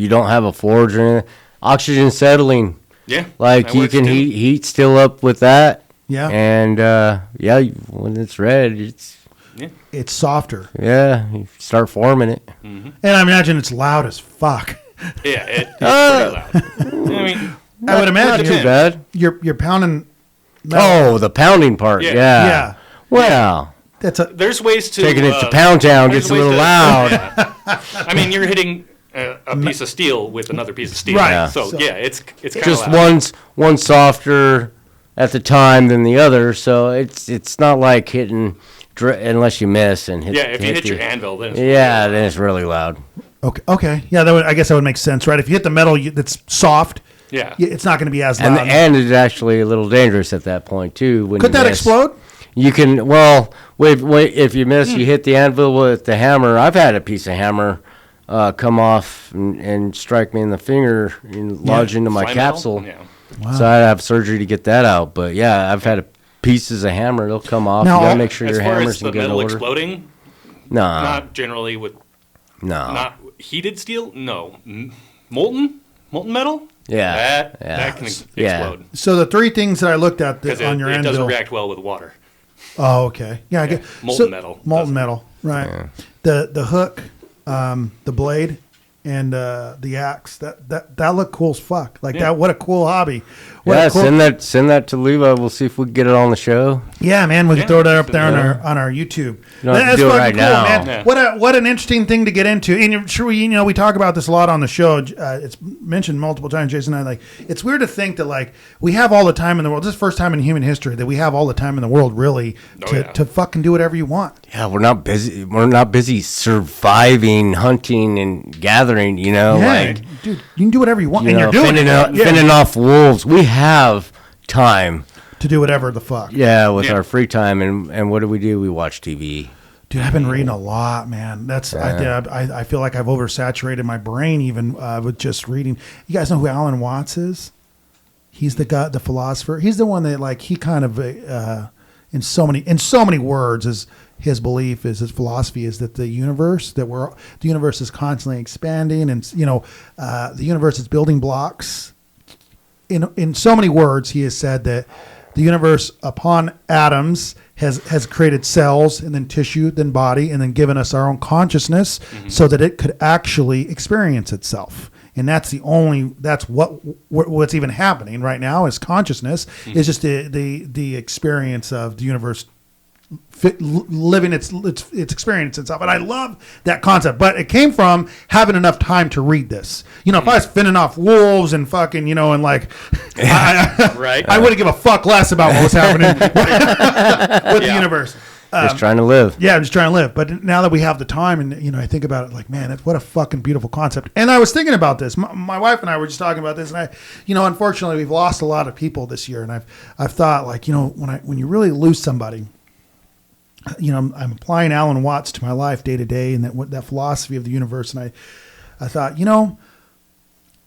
don't have a forge or anything, oxygen settling, Yeah, like that you works can too. heat still up with that. Yeah. And when it's red, It's softer. you start forming it. And I imagine it's loud as fuck. Yeah, it's pretty loud. I mean, I would Not imagine too bad. you're pounding metal. Oh, the pounding part. Yeah. Yeah. Well, That's a there's ways to taking it to Pound Town there's gets a ways little to- loud. yeah. I mean, you're hitting a piece of steel with another piece of steel. Right. Yeah. So yeah, it's kind Just of loud. one's softer at the time than the other, so it's not like hitting unless you miss and hit. Yeah, if you hit the- your anvil, then it's then it's really loud. okay. Yeah, I guess that would make sense, right? If you hit the metal that's soft, yeah. it's not going to be as And loud. it's actually a little dangerous at that point too. When Could you that miss. explode? You can if you miss, you hit the anvil with the hammer. I've had a piece of hammer come off and strike me in the finger and lodge into my Fly metal? capsule. Yeah. So I have surgery to get that out. But yeah, I've had pieces of hammer. They'll come off. Now, you gotta make sure As your far hammer's as in the good metal order. exploding, No, not generally with not heated steel. No, molten metal. Yeah. that can Yeah. explode So the three things that I looked at because on your it anvil. doesn't react well with water. Oh, okay. Yeah, I get molten metal Molten doesn't. metal, right? The hook, the blade, and the axe. That look cool as fuck. Like that. What a cool hobby. What Yeah, a cool, send that to Levi. We'll see if we can get it on the show. Yeah, man, we can throw that up there Yeah. on our YouTube. You don't have to That's do it fucking right cool, now. man. Yeah. What an interesting thing to get into. And you're sure we talk about this a lot on the show. It's mentioned multiple times, Jason and I. Like, it's weird to think that like we have all the time in the world. This is the first time in human history that we have all the time in the world, really, to fucking do whatever you want. Yeah, we're not busy. We're not busy surviving, hunting, and gathering. Yeah, dude, you can do whatever you want, and you're doing fending off wolves. We have time. to do whatever the fuck. Yeah, with our free time, and what do? We watch TV. Dude, I've been reading a lot, man. I feel like I've oversaturated my brain even with just reading. You guys know who Alan Watts is? He's the guy, the philosopher. He's the one that like he kind of in so many words is his belief is his philosophy is that the universe is constantly expanding, and the universe is building blocks. In so many words, he has said that the universe, upon atoms, has created cells, and then tissue, then body, and then given us our own consciousness, so that it could actually experience itself. And that's what's even happening right now is consciousness is just the experience of the universe living its experience itself. And I love that concept, but it came from having enough time to read this. If I was fending off wolves and fucking, and like, Right. I wouldn't give a fuck less about what was happening with the universe. Just trying to live. Yeah, I'm just trying to live. But now that we have the time, and I think about it, like, man, what a fucking beautiful concept. And I was thinking about this. My wife and I were just talking about this, and I, unfortunately, we've lost a lot of people this year. And I've thought, like, when you really lose somebody, I'm applying Alan Watts to my life day to day and that philosophy of the universe. And I thought,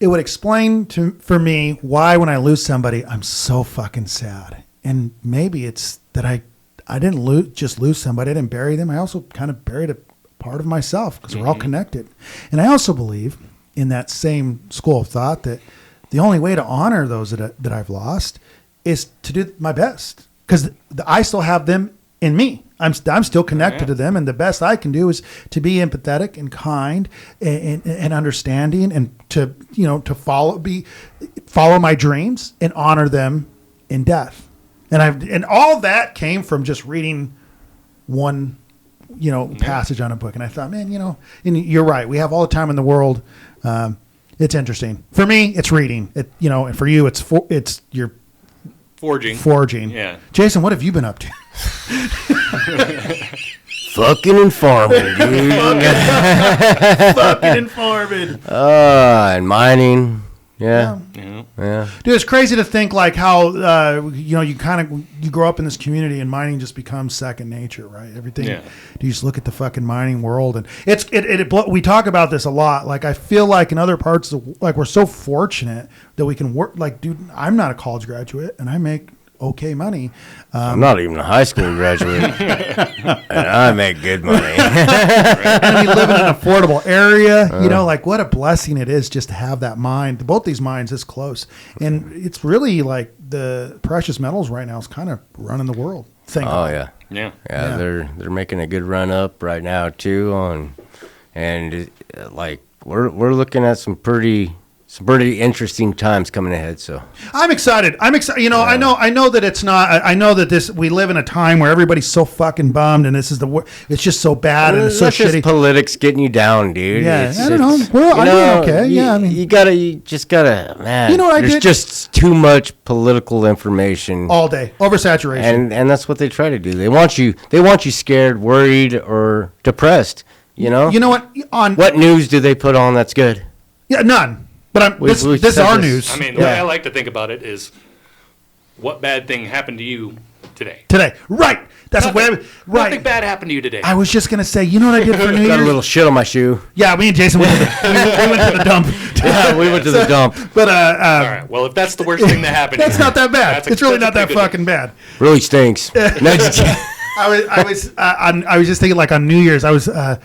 it would explain for me why when I lose somebody, I'm so fucking sad. And maybe it's that I didn't just lose somebody. I didn't bury them. I also kind of buried a part of myself because we're all connected. And I also believe in that same school of thought that the only way to honor those that I've lost is to do my best, because I still have them in me. I'm still connected to them, and the best I can do is to be empathetic and kind and understanding, and to follow my dreams and honor them in death. And all that came from just reading one passage on a book. And I thought, man, and you're right. We have all the time in the world. It's interesting. For me, it's reading. And for you, it's your forging. Yeah. Jason, what have you been up to? Fucking and farming, dude. Fucking and farming. And mining. Yeah. Dude, it's crazy to think like how you grow up in this community and mining just becomes second nature, right? Everything. Yeah. You just look at the fucking mining world, and we talk about this a lot. Like, I feel like in other parts of, like, we're so fortunate that we can work. Like, dude, I'm not a college graduate and I make okay money. I'm not even a high school graduate, and I make good money. And we live in an affordable area. Like, what a blessing it is just to have that mine, both these mines this close. And it's really like the precious metals right now is kind of running the world. Yeah. They're making a good run up right now too. And we're looking at some pretty interesting times coming ahead. So I'm excited. I know that it's not. I know that we live in a time where everybody's so fucking bummed, and it's just so bad and it's so shitty. Just politics getting you down, dude. Yeah, I don't know. Well, I'm doing okay. You just gotta, man. There's just too much political information all day, oversaturation, and that's what they try to do. They want you scared, worried, or depressed. You know what? What news do they put on that's good? Yeah, none. But this is our news. I mean, the way I like to think about it is, what bad thing happened to you today? Right. That's right. Nothing bad happened to you today. I was just gonna say, you know what I did for New Year's? Got a little shit on my shoe. Yeah, me and Jason went to the dump. Yeah, we went to the dump. But all right. Well, if that's the worst thing that happened, that's not that bad. It's really not that fucking bad. Really stinks. I was just thinking, like, on New Year's, I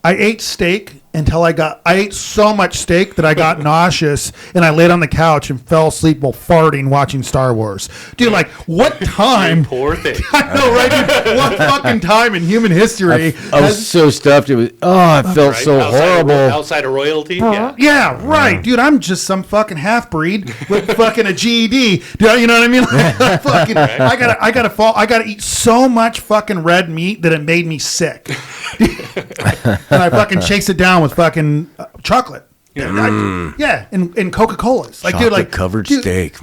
ate steak until I ate so much steak that I got nauseous, and I laid on the couch and fell asleep while farting watching Star Wars. Dude, like, what time? You poor thing. I know, right? Dude? What fucking time in human history? I was so stuffed. I felt so horrible. Outside of royalty? Yeah, right. Dude, I'm just some fucking half-breed with fucking a GED. Dude, you know what I mean? Like, I gotta eat so much fucking red meat that it made me sick. And I fucking chased it down with fucking chocolate. Yeah, and Coca-Colas. Like, chocolate, dude, like covered steak.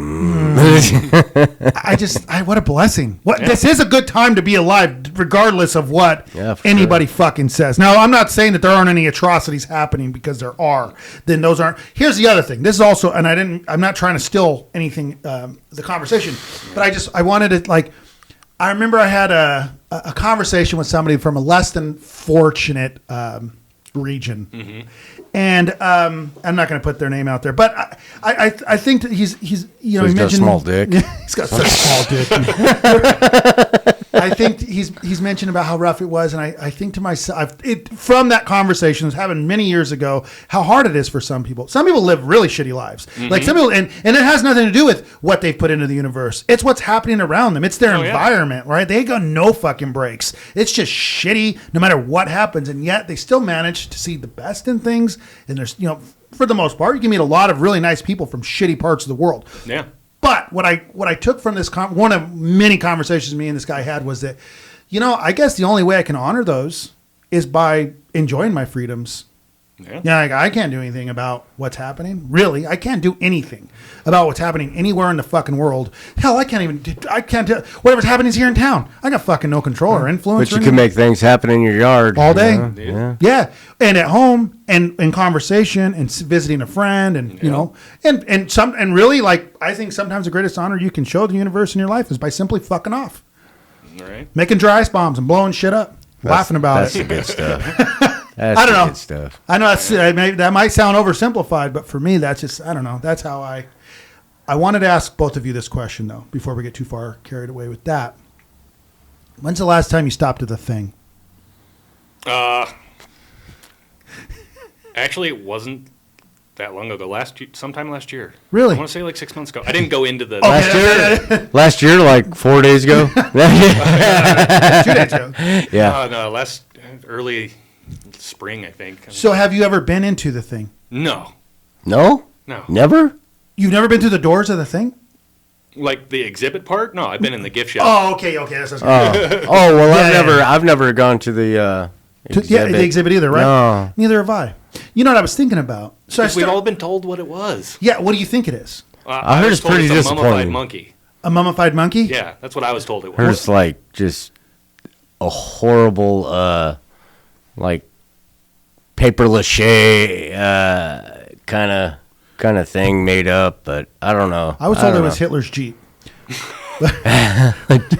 What a blessing. This is a good time to be alive, regardless of what anybody fucking says. Now, I'm not saying that there aren't any atrocities happening, because there are. Then those aren't. Here's the other thing. This is also, and I'm not trying to steal anything, the conversation, but I wanted to, like, I remember I had a conversation with somebody from a less than fortunate region. Mm-hmm. And I'm not going to put their name out there, but I think that he's he mentioned got a small dick. He's got such a small dick. I think he's mentioned about how rough it was, and I think to myself, from that conversation, it was happened many years ago, how hard it is for some people. Some people live really shitty lives. Mm-hmm. Like some people, and it has nothing to do with what they've put into the universe. It's what's happening around them. It's their environment, right? They got no fucking breaks. It's just shitty no matter what happens, and yet they still manage to see the best in things. And there's, for the most part, you can meet a lot of really nice people from shitty parts of the world. Yeah. But what I took from this, one of many conversations me and this guy had, was that, I guess the only way I can honor those is by enjoying my freedoms. Yeah. Like, I can't do anything about what's happening. Really, I can't do anything about what's happening anywhere in the fucking world. Hell, I can't tell. Whatever's happening is here in town. I got fucking no control or influence. But you can make things happen in your yard. All day. Yeah. And at home, and in conversation, and visiting a friend, and, and really, like, I think sometimes the greatest honor you can show the universe in your life is by simply fucking off. All right. Making dry ice bombs and blowing shit up. Laughing about that's it. That's the good stuff. That's I don't know. Good stuff. I know that might sound oversimplified, but for me, that's just, I don't know. That's how I wanted to ask both of you this question, though, before we get too far carried away with that. When's the last time you stopped at the thing? Actually, it wasn't that long ago. Sometime last year. Really? I want to say like 6 months ago. I didn't go into the Last year, like 4 days ago. 2 days ago. Yeah. No, early spring, I think. So have you ever been into the thing? No. No. Never. You've never been through the doors of the thing? Like the exhibit part? No, I've been in the gift shop. Oh, okay. That's I've never gone to the exhibit. The exhibit either, right? No. Neither have I. You know what I was thinking about? So We've all been told what it was. Yeah, what do you think it is? I heard was it's told pretty a disappointing. mummified monkey. A mummified monkey? Yeah, that's what I was told it was. Heard it's like just a horrible, like paper mache kind of thing made up, but I don't know. I was told it was Hitler's Jeep.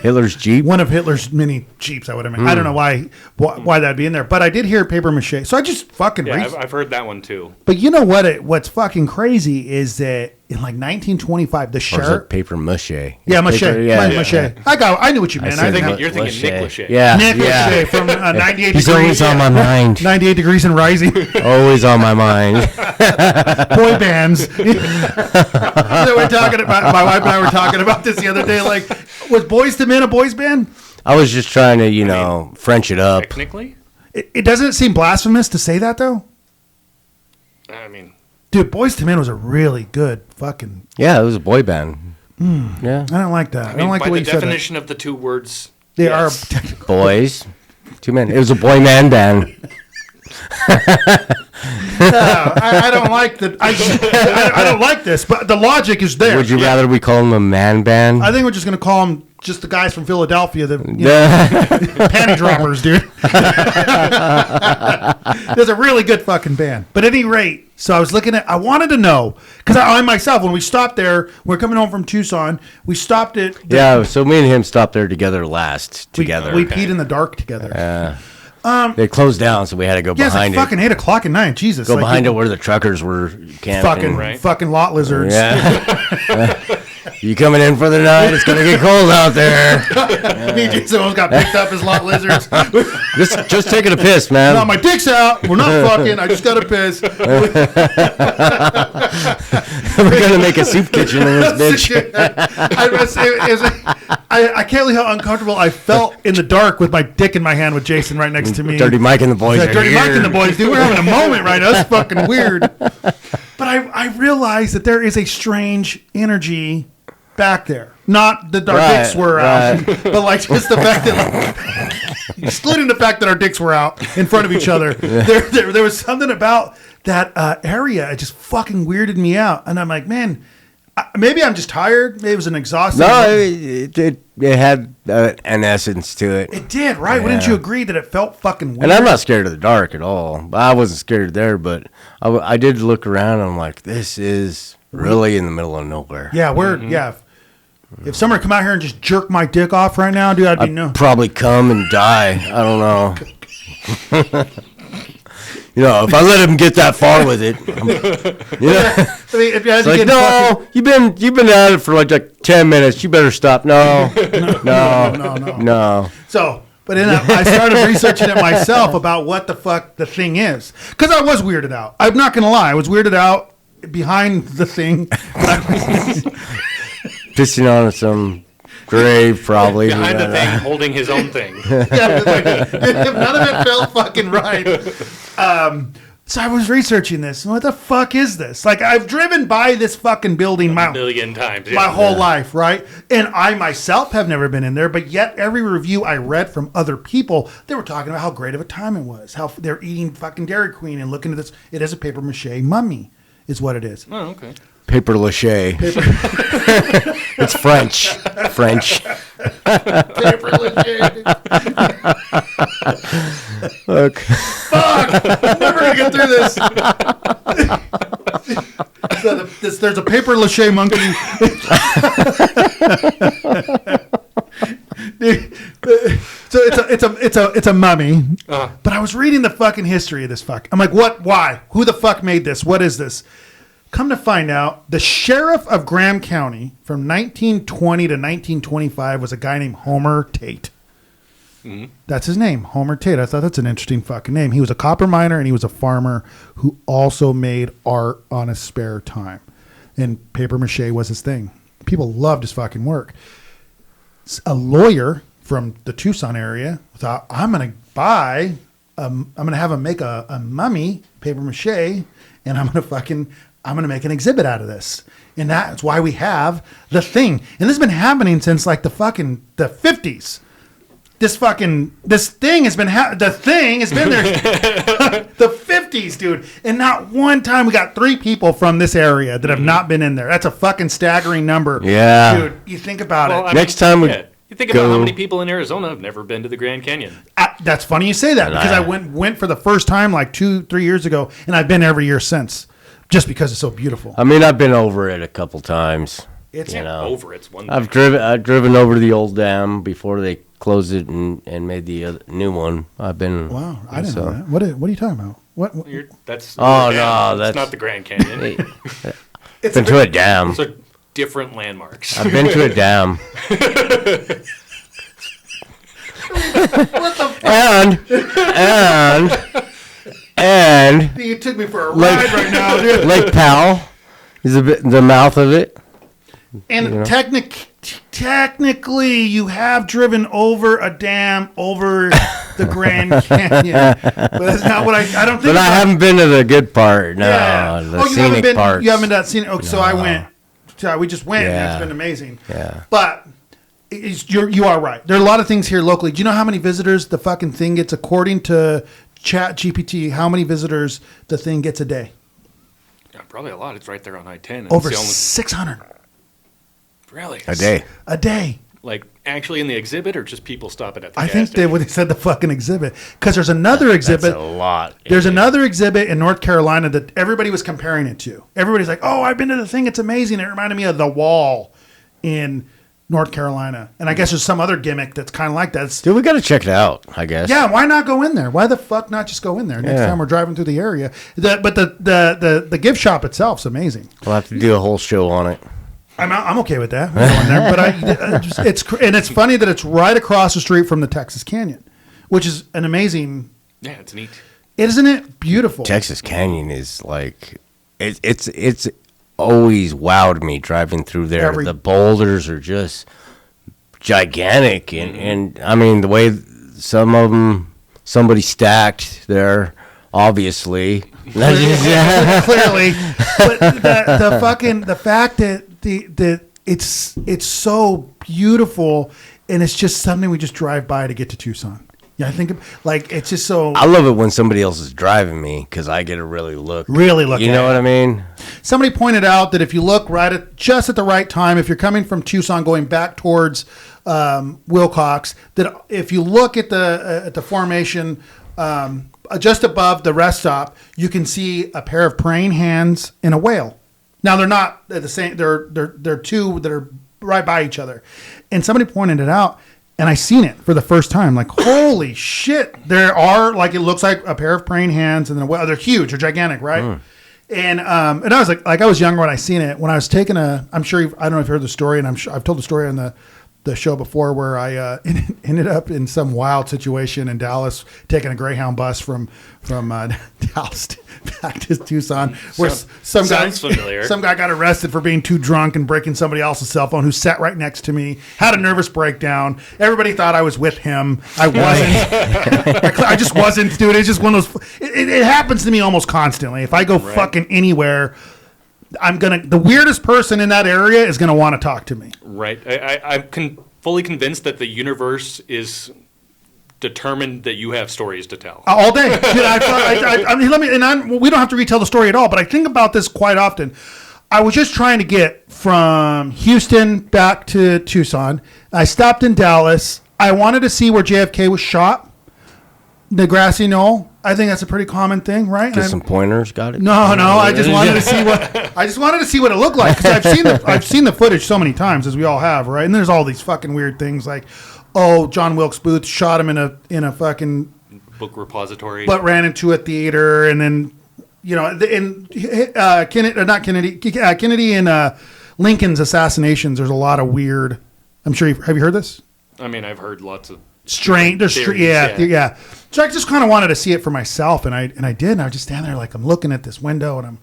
Hitler's Jeep? One of Hitler's many Jeeps, I would imagine. I don't know why that'd be in there, but I did hear paper mache. So I just fucking I've heard that one too. But you know what's fucking crazy is that in like 1925, the sheriff. Paper mache. Yeah, mache. Mache. I knew what you meant. You're thinking Nick Lachey. Yeah. Nick Lachey from 98 He's Degrees. always on my mind. 98 Degrees and Rising. Always on my mind. Boy bands. We're talking about, my wife and I were talking about this the other day. Like, was Boys to Men a boys band? I was just trying to, French it up. Technically? It doesn't seem blasphemous to say that, though. I mean, dude, Boys to Men was a really good fucking. Yeah, it was a boy band. Yeah, I don't like that. I don't like the way you said that. By the definition of the two words, they are boys. 2 men. It was a boy man band. No, I don't like the. I don't like this, but the logic is there. Would you rather we call them a man band? I think we're just going to call them just the guys from Philadelphia, panty droppers, dude. There's a really good fucking band. But at any rate, so I wanted to know, because I myself, when we stopped there, we're coming home from Tucson, we stopped at. So me and him stopped there together together. We peed in the dark together. They closed down, so we had to go behind it's like fucking 8 o'clock at night. Jesus. Go behind it where the truckers were camping. Fucking lot lizards. Yeah. You coming in for the night? It's gonna get cold out there. Me and Jason almost got picked up as lot lizards. Just taking a piss, man. No, my dick's out. We're not fucking. I just got to piss. We're gonna make a soup kitchen in this bitch. I can't believe how uncomfortable I felt in the dark with my dick in my hand with Jason right next to me. Dirty Mike and the boys. Dirty Mike and the boys, dude. We're having a moment right now. That's fucking weird. But I realized that there is a strange energy back there. Not that our dicks were out, but like just the fact that, excluding the fact that our dicks were out in front of each other, there was something about that area. It just fucking weirded me out. And I'm like, man, maybe I'm just tired. Maybe it was an exhausting. No, it had an essence to it. It did, right? Yeah. Wouldn't you agree that it felt fucking weird? And I'm not scared of the dark at all. I wasn't scared there, but I did look around and I'm like, this is really in the middle of nowhere. Yeah, if someone come out here and just jerk my dick off right now, dude, I'd probably come and die. I don't know. If I let him get that far with it, I mean, if you had to like, no, you've been at it for like 10 minutes. You better stop. No. So, but I started researching it myself about what the fuck the thing is, because I was weirded out. I'm not gonna lie, I was weirded out behind the thing. Pissing on some grave, probably. Behind the thing, holding his own thing. None of it felt fucking right. So I was researching this. What the fuck is this? Like, I've driven by this fucking building a million times. My whole life, right? And I myself have never been in there, but yet every review I read from other people, they were talking about how great of a time it was, how they're eating fucking Dairy Queen and looking at this. It is a paper mache mummy, is what it is. Oh, okay. Paper mache. It's French. Paper mache. Okay. Fuck! I'm never gonna get through this. There's a paper mache monkey. it's a mummy. But I was reading the fucking history of this fuck. I'm like, what? Why? Who the fuck made this? What is this? Come to find out, the sheriff of Graham County from 1920 to 1925 was a guy named Homer Tate. Mm-hmm. That's his name, Homer Tate. I thought that's an interesting fucking name. He was a copper miner and he was a farmer who also made art on his spare time. And paper mache was his thing. People loved his fucking work. A lawyer from the Tucson area thought, I'm going to have him make a mummy, paper mache, and I'm going to make an exhibit out of this. And that's why we have the thing. And this has been happening since like the 50s. This thing has been there the 50s, dude. And not one time we got 3 people from this area that have not been in there. That's a fucking staggering number. Yeah. Dude, you think about it. Next time we you think about how many people in Arizona have never been to the Grand Canyon. That's funny you say that because I went for the first time like 2-3 years ago, and I've been every year since just because it's so beautiful. I mean, I've been over it a couple times. It's over. It's one. I've driven over to the old dam before they closed it and made the new one. I've been. Wow, I didn't know that. What are you talking about? What? That's that's not the Grand Canyon. It's been to a dam. Those are different landmarks. I've been to a dam. What the fuck? And you took me for a ride right now, dude. Lake Powell is the mouth of it. And technically, you have driven over a dam over the Grand Canyon, but that's not what I don't think. But I haven't been to the good part. No, the scenic part. You haven't seen it. Oh, no. So I went. We just went, and it's been amazing. Yeah, but you are right. There are a lot of things here locally. Do you know how many visitors the fucking thing gets? According to Chat GPT, how many visitors the thing gets a day? Yeah, probably a lot. It's right there on I-10. Over 600. Really? A day. Like actually in the exhibit, or just people stopping at the I gas think station? they said the fucking exhibit, because there's another exhibit. That's a lot. There's another exhibit in North Carolina that everybody was comparing it to. Everybody's like, "Oh, I've been to the thing. It's amazing." It reminded me of the Wall in North Carolina, and I guess there's some other gimmick that's kind of like that. Dude, we got to check it out. I guess. Yeah, why not go in there? Why the fuck not just go in there next time we're driving through the area? But the gift shop itself's amazing. We'll have to do a whole show on it. I'm okay with that. We're going there, but it's funny that it's right across the street from the Texas Canyon, which is an amazing. Yeah, it's neat. Isn't it beautiful? Texas Canyon is like it's always wowed me driving through there. The boulders are just gigantic, and I mean the way some of them somebody stacked there, obviously. Clearly, but the fact that it's so beautiful, and it's just something we just drive by to get to Tucson. Yeah, I think like it's just so. I love it when somebody else is driving me because I get to really look. You know what I mean? Somebody pointed out that if you look just at the right time, if you're coming from Tucson going back towards Wilcox, that if you look at the formation. Just above the rest stop, you can see a pair of praying hands and a whale. Now they're not the same. They're two that are right by each other. And somebody pointed it out, and I seen it for the first time. Like, holy shit! There are it looks like a pair of praying hands and then a whale. They're huge. They're gigantic, right? Mm. And I was like I was younger when I seen it. When I was taking I'm sure I don't know if you heard the story, and I'm sure I've told the story on the show before where I ended up in some wild situation in Dallas, taking a Greyhound bus from Dallas back to Tucson, where some guy got arrested for being too drunk and breaking somebody else's cell phone who sat right next to me, had a nervous breakdown. Everybody thought I was with him. I wasn't. I just wasn't, dude. It's just one of those. It happens to me almost constantly. If I go fucking anywhere, the weirdest person in that area is gonna want to talk to me. Right. I'm fully convinced that the universe is determined that you have stories to tell all day. We don't have to retell the story at all, but I think about this quite often. I was just trying to get from Houston back to Tucson. I stopped in Dallas. I wanted to see where JFK was shot, the grassy knoll. I think that's a pretty common thing, right? Just some pointers, got it? No. I just wanted to see what it looked like, because I've seen the footage so many times, as we all have, right? And there's all these fucking weird things like, oh, John Wilkes Booth shot him in a fucking book repository, but ran into a theater, and then Kennedy and Lincoln's assassinations. There's a lot of weird. I'm sure have you heard this? I mean, I've heard lots of strange. Yeah. So I just kind of wanted to see it for myself, and I did. And I was just standing there like I'm looking at this window, and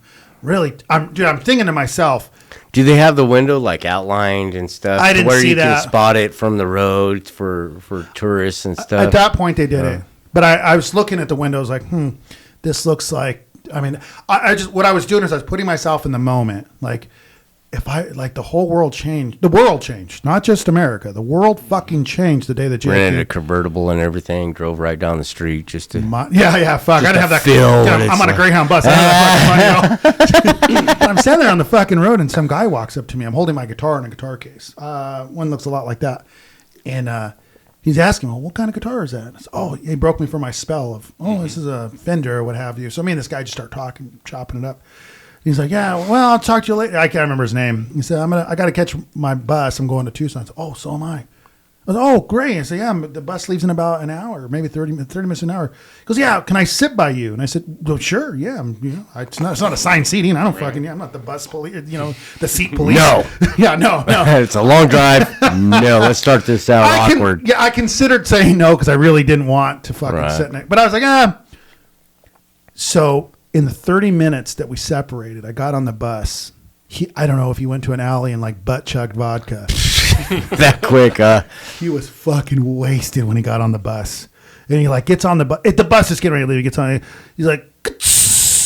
I'm thinking to myself. Do they have the window like outlined and stuff? I didn't where see you that. can spot it from the road for tourists and stuff. At that point, they did it, but I was looking at the windows like, this looks like. I mean, I just what I was doing is I was putting myself in the moment, like. If the whole world changed, not just America. The world fucking changed the day that rented a convertible and everything, drove right down the street just to. Fuck. I didn't have that. I'm on a Greyhound bus. I don't have that fucking money. I'm standing there on the fucking road, and some guy walks up to me. I'm holding my guitar in a guitar case. One looks a lot like that, and he's asking, "Well, what kind of guitar is that?" I said, he broke me for my spell of, this is a Fender or what have you. So me and this guy just start talking, chopping it up. He's like, yeah, well, I'll talk to you later. I can't remember his name. He said, I got to catch my bus. I'm going to Tucson. I said, so am I. I said, great. I said, yeah, the bus leaves in about an hour, maybe 30 minutes an hour. He goes, yeah, can I sit by you? And I said, well, sure, yeah. It's not assigned seating. I don't I'm not the bus police, the seat police. No. Yeah, no. It's a long drive. No, let's start this out awkward. I considered saying no because I really didn't want to fucking sit next. But I was like, So in the 30 minutes that we separated, I got on the bus. I don't know if he went to an alley and like butt chugged vodka. That quick, He was fucking wasted when he got on the bus. And he like gets on the bus. The bus is getting ready to leave. He gets on. He's like,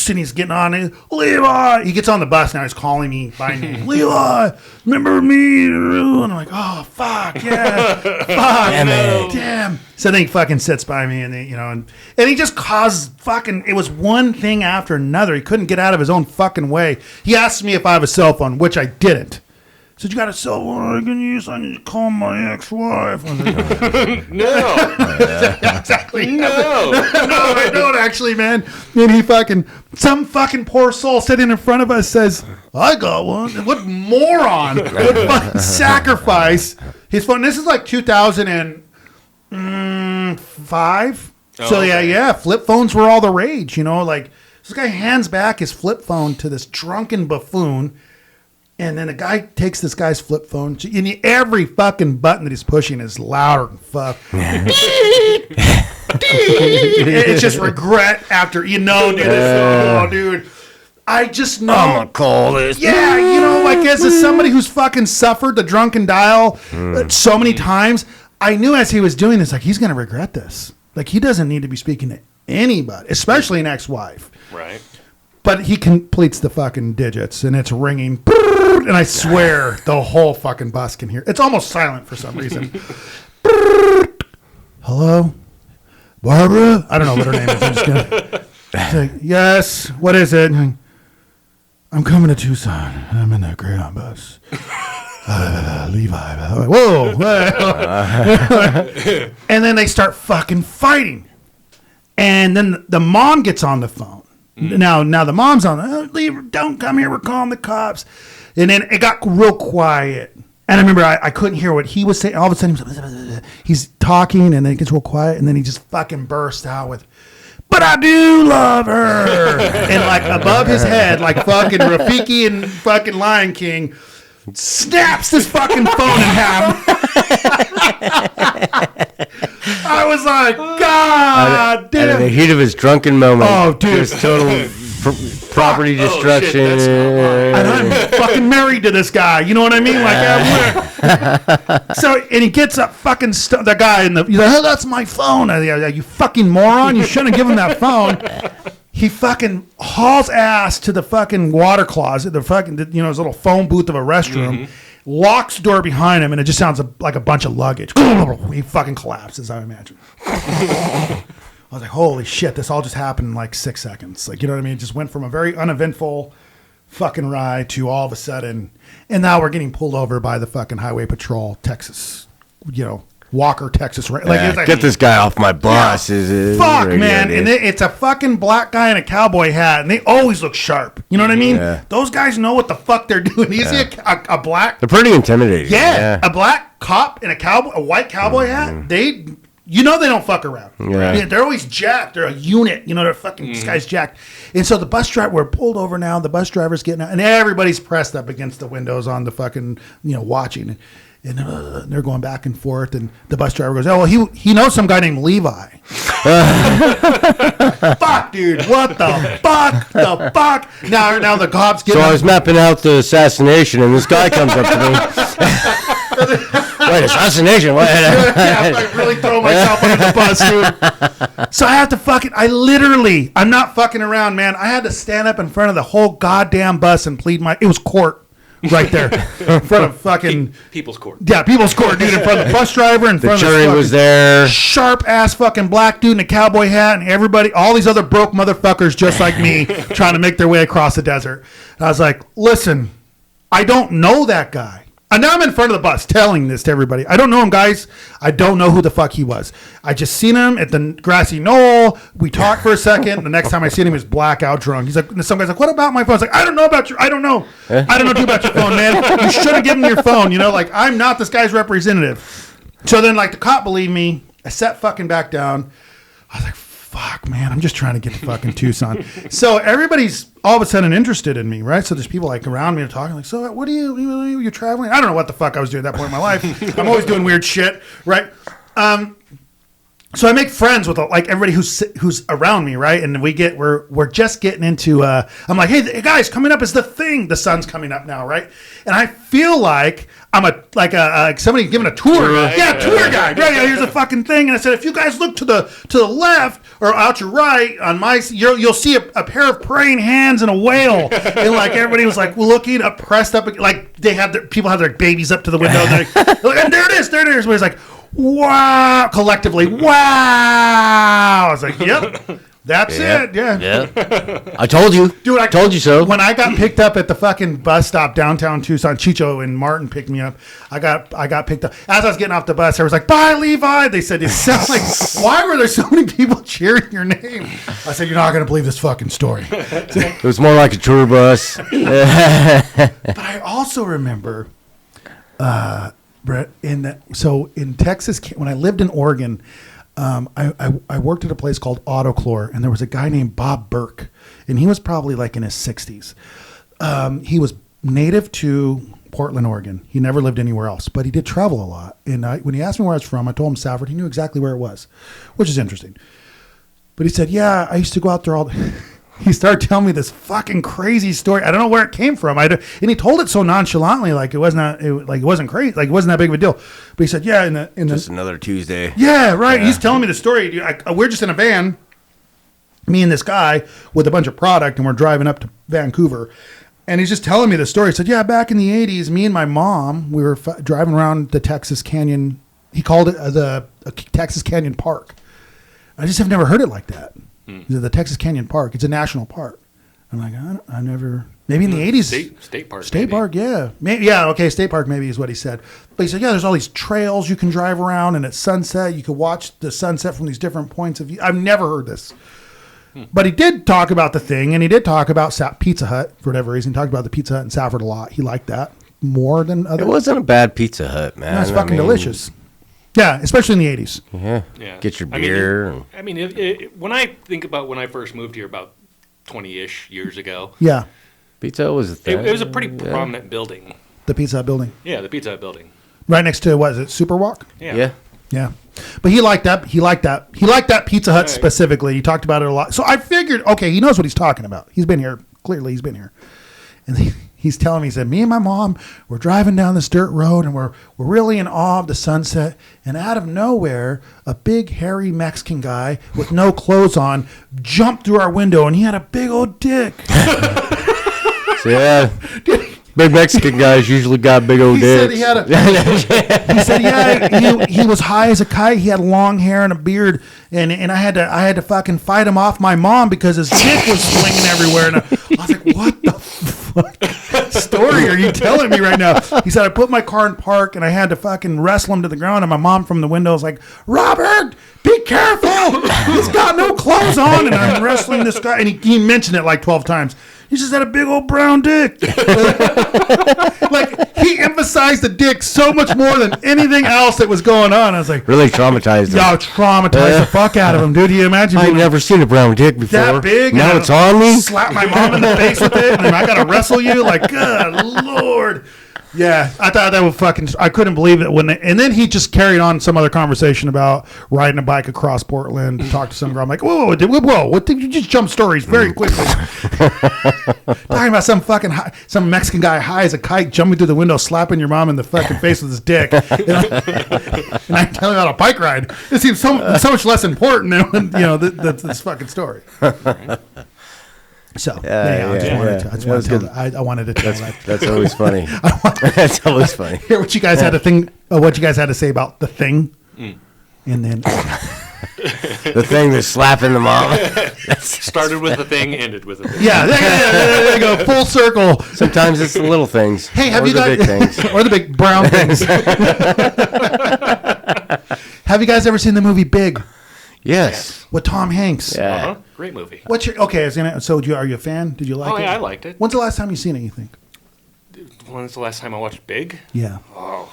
and he's getting on it. Levi. He gets on the bus now. He's calling me by name. Levi, remember me? And I'm like, oh fuck yeah, fuck, damn. So then he fucking sits by me, and and he just caused fucking. It was one thing after another. He couldn't get out of his own fucking way. He asked me if I have a cell phone, which I didn't. Said, you got a cell phone I can use? I need to call my ex-wife. I was like, no. Exactly. No, I don't actually, man. And some fucking poor soul sitting in front of us says, I got one. What moron would fucking sacrifice his phone? This is like 2005. So yeah, flip phones were all the rage, like this guy hands back his flip phone to this drunken buffoon. And then the guy takes this guy's flip phone, and every fucking button that he's pushing is louder than fuck. It's just regret after, dude. Dude. I just know. I'm going to call this. Yeah, as somebody who's fucking suffered the drunken dial so many times, I knew as he was doing this, like, he's going to regret this. Like, he doesn't need to be speaking to anybody, especially an ex-wife. Right. But he completes the fucking digits, and it's ringing. And I swear the whole fucking bus can hear. It's almost silent for some reason. Hello? Barbara? I don't know what her name is. I'm just gonna say, yes, what is it? I'm coming to Tucson, and I'm in that Greyhound bus. Levi. Whoa. And then they start fucking fighting. And then the mom gets on the phone. Now the mom's on. Leave! Don't come here. We're calling the cops. And then it got real quiet. And I remember I couldn't hear what he was saying. All of a sudden he's talking, and then it gets real quiet, and then he just fucking bursts out with, "But I do love her," and like above his head, like fucking Rafiki and fucking Lion King, snaps this fucking phone in half. I was like, God damn. Out of the heat of his drunken moment. Oh, dude. Just total property destruction. Shit, and I'm fucking married to this guy. You know what I mean? Like, so, and he gets up fucking, the guy in he's like, oh, that's my phone. You fucking moron. You shouldn't give him that phone. He fucking hauls ass to the fucking water closet, the fucking, his little phone booth of a restroom. Locks the door behind him, and it just sounds like a bunch of luggage. He fucking collapses, I imagine. I was like, holy shit, this all just happened in like 6 seconds. Like, you know what I mean? It just went from a very uneventful fucking ride to all of a sudden, and now we're getting pulled over by the fucking highway patrol, Texas, Walker, Texas. Like, get this guy off my bus. Fuck, man. And it's a fucking black guy in a cowboy hat, and they always look sharp. You know what I mean? Yeah. Those guys know what the fuck they're doing. You see a black... They're pretty intimidating. Yeah. A black cop in a white cowboy hat, they don't fuck around. Yeah. They're always jacked. They're a unit. They're fucking, this guy's jacked. And so the bus driver, we're pulled over now. The bus driver's getting out, and everybody's pressed up against the windows on the fucking, watching. And they're going back and forth, and the bus driver goes, "Oh, well, he knows some guy named Levi." Fuck, dude! What the fuck? The fuck? Now the cops get. So I was mapping out the assassination, and this guy comes up to me. Wait, assassination? What? I really throw myself under the bus, dude. So I have to I'm not fucking around, man. I had to stand up in front of the whole goddamn bus and plead it was court. Right there, in front of fucking People's Court. Yeah, People's Court, dude. In front of the bus driver, in front the of jury was there. Sharp ass fucking black dude in a cowboy hat, and everybody, all these other broke motherfuckers just like me, trying to make their way across the desert. And I was like, listen, I don't know that guy. And now I'm in front of the bus telling this to everybody. I don't know him, guys. I don't know who the fuck he was. I just seen him at the grassy knoll. We talked for a second. The next time I seen him, he was blackout drunk. He's like, some guy's like, what about my phone? I was like, I don't know about I don't know. I don't know too about your phone, man. You should have given me your phone. Like, I'm not this guy's representative. So then, like, the cop believed me. I sat fucking back down. I was like, fuck, man, I'm just trying to get to fucking Tucson. So everybody's all of a sudden interested in me, right? So there's people like around me talking like, so what you're traveling? I don't know what the fuck I was doing at that point in my life. I'm always doing weird shit, right? So I make friends with like everybody who's around me, right? And we're just getting into. I'm like, hey guys, coming up is the thing. The sun's coming up now, right? And I feel like I'm somebody giving a tour. Tour guide. Right, here's a fucking thing. And I said, if you guys look to the left or out your right on you'll see a pair of praying hands and a whale. And like everybody was like looking up, pressed up, like people have their babies up to the window. And, and there it is. Everybody's like, wow, collectively, wow. I was like, yep, that's it. Yeah. I told you. Dude, I told you so. When I got picked up at the fucking bus stop downtown Tucson, Chicho and Martin picked me up. I got picked up. As I was getting off the bus, I was like, bye, Levi. They said, it sounds like, why were there so many people cheering your name? I said, you're not going to believe this fucking story. It was more like a tour bus. But I also remember... Brett, in Texas, when I lived in Oregon, I worked at a place called Autoclore, and there was a guy named Bob Burke, and he was probably like in his 60s. He was native to Portland, Oregon. He never lived anywhere else, but he did travel a lot. And when he asked me where I was from, I told him Safford. He knew exactly where it was, which is interesting. But he said, yeah, I used to go out there all the... He started telling me this fucking crazy story. I don't know where it came from. And he told it so nonchalantly, like it wasn't crazy, like it wasn't that big of a deal. But he said, "Yeah, just another Tuesday." Yeah, right. Yeah. He's telling me the story. We're just in a van, me and this guy with a bunch of product, and we're driving up to Vancouver. And he's just telling me the story. He said, "Yeah, back in the '80s, me and my mom, we were driving around the Texas Canyon. He called it the Texas Canyon Park. I just have never heard it like that." The Texas Canyon Park. It's a national park. I'm like, I never. Maybe in the 80s. State park. State park, yeah. Okay, state park maybe is what he said. But he said, yeah, there's all these trails you can drive around, and at sunset, you could watch the sunset from these different points of view. I've never heard this. But he did talk about the thing, and he did talk about Pizza Hut for whatever reason. He talked about the Pizza Hut in Safford a lot. He liked that more than other. It wasn't a bad Pizza Hut, man. No, it's fucking delicious. Yeah, especially in the 80s. Yeah. Get your beer. When I think about when I first moved here about 20-ish years ago. Yeah. Pizza Hut was a thing. It was a pretty prominent building. The Pizza Hut building. Yeah, the Pizza Hut building. Right next to, what is it, Superwalk? Yeah. But he liked that. He liked that Pizza Hut specifically. He talked about it a lot. So I figured, okay, he knows what he's talking about. He's been here. Clearly, he's been here. And he's telling me, he said, me and my mom, we're driving down this dirt road, and we're really in awe of the sunset. And out of nowhere, a big, hairy Mexican guy with no clothes on jumped through our window, and he had a big old dick. Yeah. Big Mexican guys usually got big old dicks. He said he was high as a kite. He had long hair and a beard, and I had to fucking fight him off my mom because his dick was swinging everywhere. And I was like, what the fuck? fuck story are you telling me right now? He said, I put my car in park and I had to fucking wrestle him to the ground. And my mom from the window was like, Robert, be careful. He's got no clothes on. And I'm wrestling this guy. And he mentioned it like 12 times. He just had a big old brown dick. Like, he emphasized the dick so much more than anything else that was going on. I was like, really traumatized him. y'all traumatized the fuck out of him, dude. You imagine I've never seen a brown dick before. that big? Now and it's on me. Slap my mom in the face with it, and I gotta wrestle you. Like, good Lord. Yeah, I thought that was fucking. I couldn't believe it and then he just carried on some other conversation about riding a bike across Portland to talk to some girl. I'm like, whoa, what did you just jump stories very quickly? Talking about some some Mexican guy high as a kite jumping through the window, slapping your mom in the fucking face with his dick, and I'm telling about a bike ride. It seems so much less important than this fucking story. So I wanted to tell that. That's always funny. That's always funny. Hear what you guys had to think. What you guys had to say about the thing, and then the thing that's slapping the mom. Started with the thing, ended with the thing. Yeah, there you go, full circle. Sometimes it's the little things. Hey, have or you the guys big things? or the big brown things? Have you guys ever seen the movie Big? Yes. With Tom Hanks. Yeah. Uh-huh. Great movie. What's your okay? Are you a fan? Did you like it? Oh yeah, I liked it. When's the last time you seen it? You think? When's the last time I watched Big? Yeah. Oh,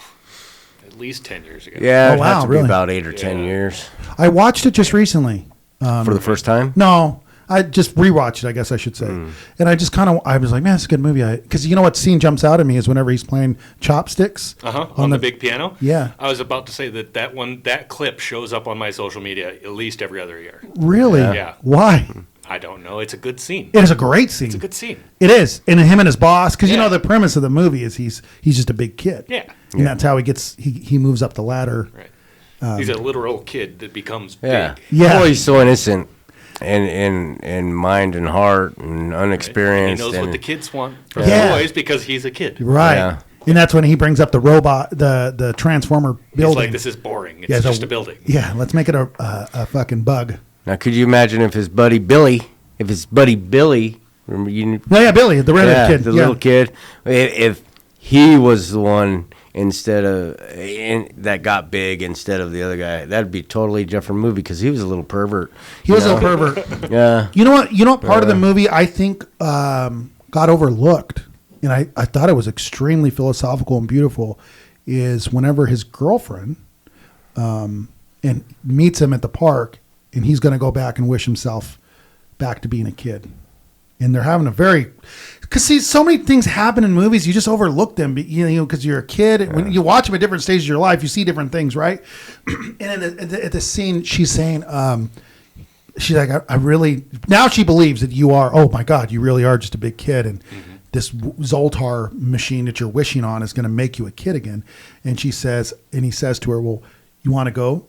at least 10 years ago. Yeah, Oh, it'd have wow, to really? be about 8 or 10 years. I watched it just recently. For the first time? No, I just rewatched it, I guess I should say. And I just I was like, man, it's a good movie. Because you know what scene jumps out at me is whenever he's playing chopsticks. On the big piano? Yeah. I was about to say that clip shows up on my social media at least every other year. Really? Yeah. Why? I don't know. It's a good scene. It is a great scene. It's a good scene. It is. And him and his boss, because you Yeah. know the premise of the movie is he's just a big kid. Yeah. And that's how he moves up the ladder. Right. He's a literal kid that becomes Yeah. big. Yeah. Well, he's so innocent in mind and heart and unexperienced. He knows and, what the kids want for Yeah. toys because he's a kid. Right. Yeah. And that's when he brings up the robot, the transformer building. He's like, this is boring. It's just a building. Yeah, let's make it a fucking bug. Now, could you imagine if his buddy Billy, remember you? Yeah, Billy, the redhead kid. The little kid, if he was the one that got big instead of the other guy, that'd be a totally different movie because he was a little pervert. He was a pervert. Yeah. You know what? Part of the movie I think got overlooked, and I thought it was extremely philosophical and beautiful, is whenever his girlfriend and meets him at the park, and he's going to go back and wish himself back to being a kid. And they're having because see, so many things happen in movies, you just overlook them, because you're a kid. Yeah. When you watch them at different stages of your life, you see different things, right? And at the scene, she's saying, she's like, I really, now she believes that you are, oh my God, you really are just a big kid. And this Zoltar machine that you're wishing on is going to make you a kid again. And he says to her, well, you want to go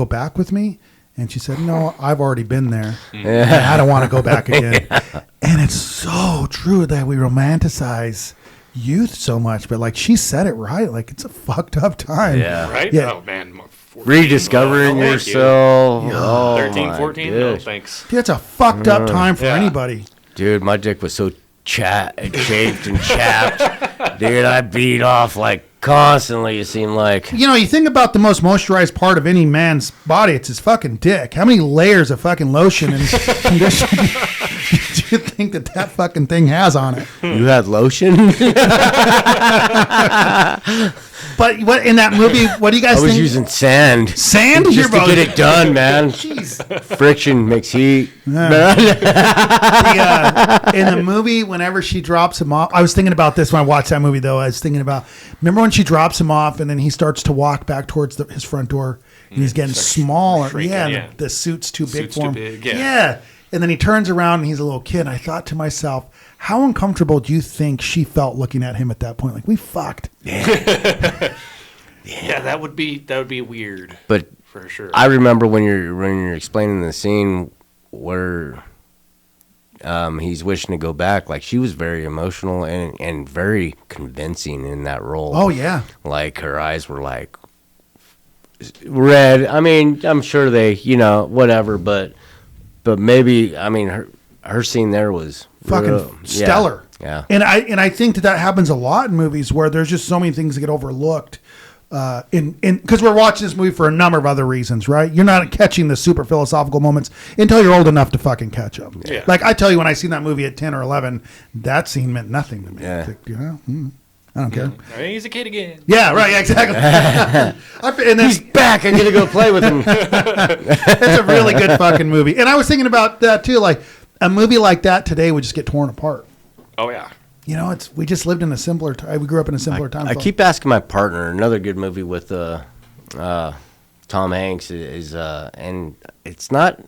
back with me? And she said, no, I've already been there. Yeah. I don't want to go back again. Yeah. And it's so true that we romanticize youth so much. But like she said it right. Like it's a fucked up time. Yeah. Right? Yeah. Oh, man. 14, Rediscovering yourself. Oh, 13, 14? No, gosh. thanks. Dude, it's a fucked up time for anybody. Dude, my dick was so chafed and chapped. Dude, I beat off like constantly, it seemed like. You think about the most moisturized part of any man's body, it's his fucking dick. How many layers of fucking lotion and conditioner do you think that fucking thing has on it? You had lotion? But what in that movie, what do you guys think? I was using sand. Sand? Just to get it done, man. Jeez. Friction makes heat. In the movie, whenever she drops him off, I was thinking about this when I watched that movie, though. I was thinking about, remember when she drops him off and then he starts to walk back towards his front door and he's getting smaller. Shrinking, The suit's too big Suit's for him. too big, yeah. And then he turns around and he's a little kid. And I thought to myself, how uncomfortable do you think she felt looking at him at that point? Like, we fucked. Yeah, that would be weird. But for sure. I remember when you're explaining the scene where he's wishing to go back, like she was very emotional and very convincing in that role. Oh, yeah. Like her eyes were like red. I mean, I'm sure they, whatever, but maybe, I mean, her scene there was Fucking stellar. Yeah. And I think that happens a lot in movies where there's just so many things that get overlooked. Because we're watching this movie for a number of other reasons, right? You're not catching the super philosophical moments until you're old enough to fucking catch them. Yeah. Like I tell you, when I seen that movie at 10 or 11, that scene meant nothing to me. Yeah. Like, you know, I don't care. He's a kid again. Yeah, right, exactly. And He's back. I'm gonna go play with him. that's a really good fucking movie. And I was thinking about that too. Like a movie like that today would just get torn apart. Oh yeah. You know, we just lived in a simpler time. We grew up in a simpler time. I keep asking my partner. Another good movie with Tom Hanks is and it's not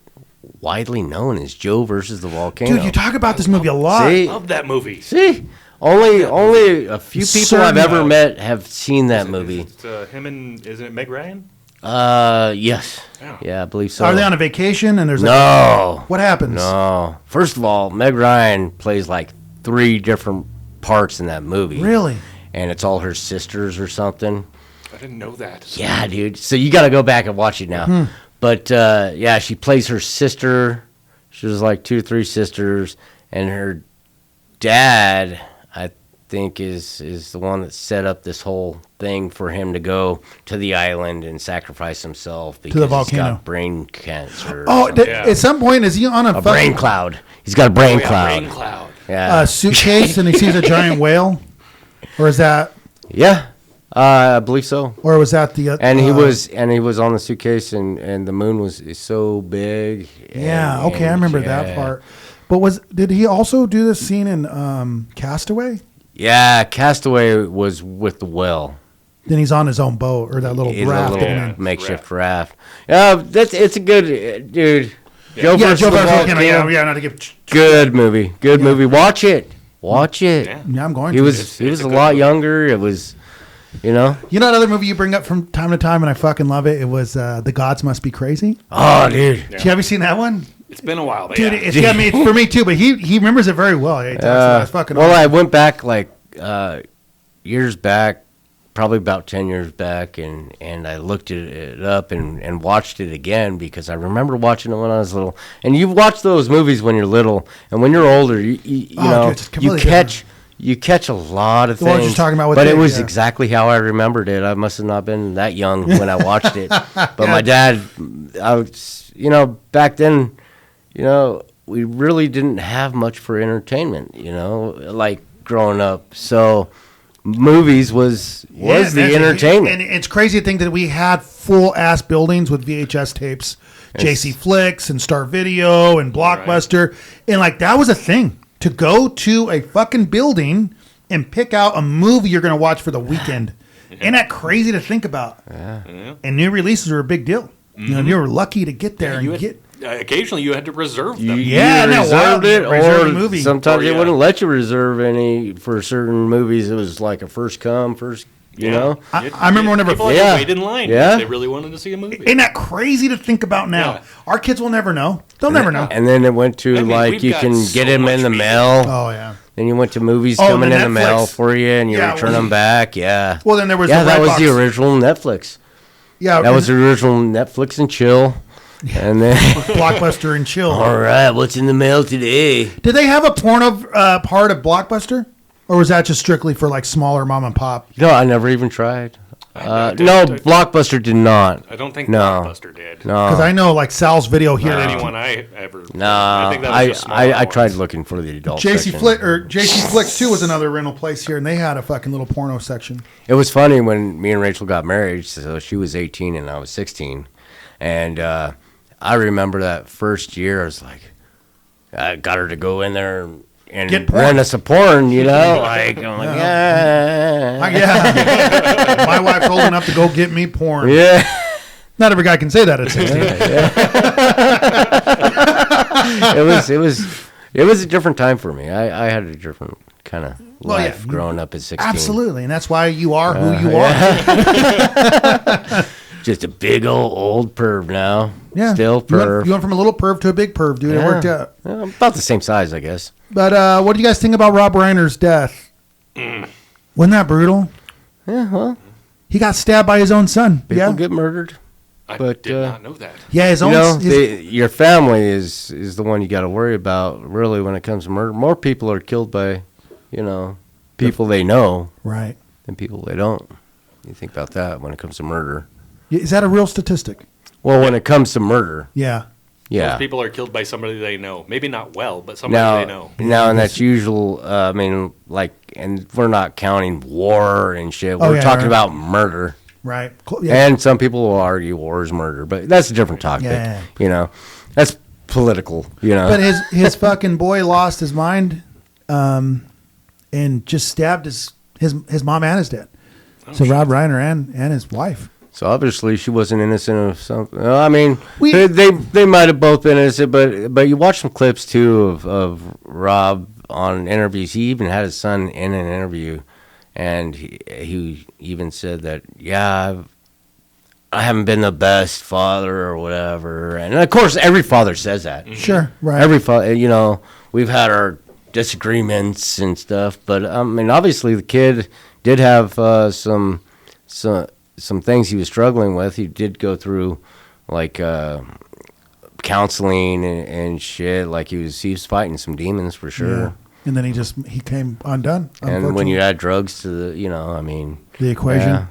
widely known as Joe versus the Volcano. Dude, you talk about this movie a lot. See? Love that movie. See, only a few people I've ever met have seen that movie. It's him and isn't it Meg Ryan? Yes, yeah, I believe so. Are they on a vacation? And there's no. What happens? No. First of all, Meg Ryan plays like 3 different parts in that movie. Really? And it's all her sisters or something. I didn't know that. Yeah, dude. So you got to go back and watch it now. But yeah, she plays her sister. She was like 2 or 3 sisters, and her dad, I think, is the one that set up this whole thing for him to go to the island and sacrifice himself because the volcano. he's got brain cancer. Oh, at some point, is he on a brain cloud? He's got a brain cloud. Brain cloud. Yeah. Suitcase and he sees a giant whale? Or is that... Yeah. I believe so. Or was that the... And he was on the suitcase, and the moon is so big. Yeah, okay, I remember that part. But did he also do this scene in Castaway? Yeah, Castaway was with the whale. Then he's on his own boat or that little raft. A little makeshift raft. Yeah, it's a good dude. Joe versus the Volcano. Yeah, not to give. Good movie. Good movie. Watch it. Yeah, I'm going to. He was a lot younger. It was, You know another movie you bring up from time to time, and I fucking love it. It was The Gods Must Be Crazy. Oh, dude. Yeah. Have you seen that one? It's been a while, but dude. It's got me. It's for me too, but he remembers it very well. That's fucking. Well, I went back like years back, probably about 10 years back, and I looked it up and watched it again because I remember watching it when I was little. And you watch those movies when you're little, and when you're older, you know, dude, you catch a lot of the one things. you're talking about with but it was exactly how I remembered it. I must have not been that young when I watched it. But my dad, back then, we really didn't have much for entertainment, like growing up. So movies was the entertainment. And it's crazy to think that we had full ass buildings with VHS tapes, JC Flicks and Star Video and Blockbuster. Right. And like that was a thing to go to a fucking building and pick out a movie you're going to watch for the weekend. Ain't that crazy to think about? Yeah. And new releases were a big deal. Mm-hmm. You were lucky to get there and get. Occasionally, you had to reserve them. You reserved it, or sometimes they wouldn't let you reserve any for certain movies. It was like a first come, first, you know. I remember whenever people had to wait in line. Yeah, they really wanted to see a movie. Ain't that crazy to think about now? Yeah. Our kids will never know. They'll never know. And then it went to you can get them in the mail. Oh yeah. Then you went to movies coming in the mail for you, and you return them back. Yeah. Well, then there was that was the original Netflix. Yeah, that was the original Netflix and chill. And then Blockbuster and chill. All right, what's in the mail today? Did they have a porno part of Blockbuster, or was that just strictly for like smaller mom and pop? No, I never even tried. Blockbuster did not. I don't think Blockbuster did. No, because I know like Sal's Video here. Anyone I ever. No, I tried looking for the adult JC Flicks too was another rental place here, and they had a fucking little porno section. It was funny when me and Rachel got married. So she was 18 and I was 16, and I remember that first year. I was like, I got her to go in there and rent us a porn, like I'm like, yeah. My wife's old enough to go get me porn. Yeah. Not every guy can say that at 16. It was a different time for me. I had a different kind of life growing up at 16. Absolutely, and that's why you are who you are. Just a big old perv now. Yeah. Still perv. You went from a little perv to a big perv, dude. It worked out. Yeah, about the same size, I guess. But what do you guys think about Rob Reiner's death? Wasn't that brutal? Yeah, well. He got stabbed by his own son. People get murdered. I did not know that. Yeah, your family is the one you got to worry about, really, when it comes to murder. More people are killed by, people they know, right, and people they don't. You think about that when it comes to murder. Is that a real statistic? Well, when it comes to murder, yeah. Most people are killed by somebody they know. Maybe not well, but somebody they know. Now, and that's usual. And we're not counting war and shit. We're talking about murder. Right. Yeah. And some people will argue war is murder, but that's a different topic. Yeah. That's political, But his fucking boy lost his mind and just stabbed his mom and his dad. So Rob Reiner and his wife. So obviously she wasn't innocent of something. I mean, they might have both been innocent, but you watch some clips too of Rob on interviews. He even had his son in an interview, and he even said that, I haven't been the best father or whatever. And of course, every father says that. Sure, right. Every father, we've had our disagreements and stuff, but I mean, obviously the kid did have some things he was struggling with. He did go through like counseling and shit. Like he was fighting some demons for sure. Yeah. And then he came undone. And when you add drugs to the the equation.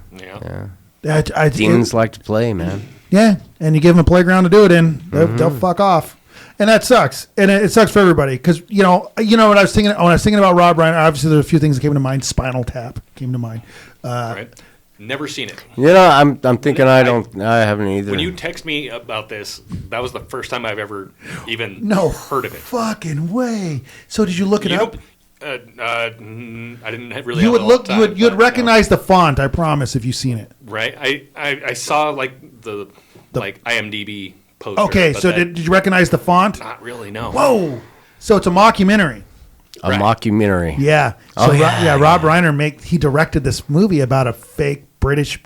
Demons like to play, man. Yeah, and you give them a playground to do it in, they'll fuck off. And that sucks. And it sucks for everybody because what I was thinking when I was thinking about Rob Reiner. Obviously, there's a few things that came to mind. Spinal Tap came to mind. Right. Never seen it. I'm thinking I haven't either. When you text me about this, that was the first time I've ever even heard of it. Fucking way. So did you look it up? I didn't really. You would recognize the font. I promise if you've seen it. Right. I saw like the IMDb poster. Okay. So did you recognize the font? Not really. No. Whoa. So it's a mockumentary. A mockumentary. Yeah. So Rob Reiner he directed this movie about a fake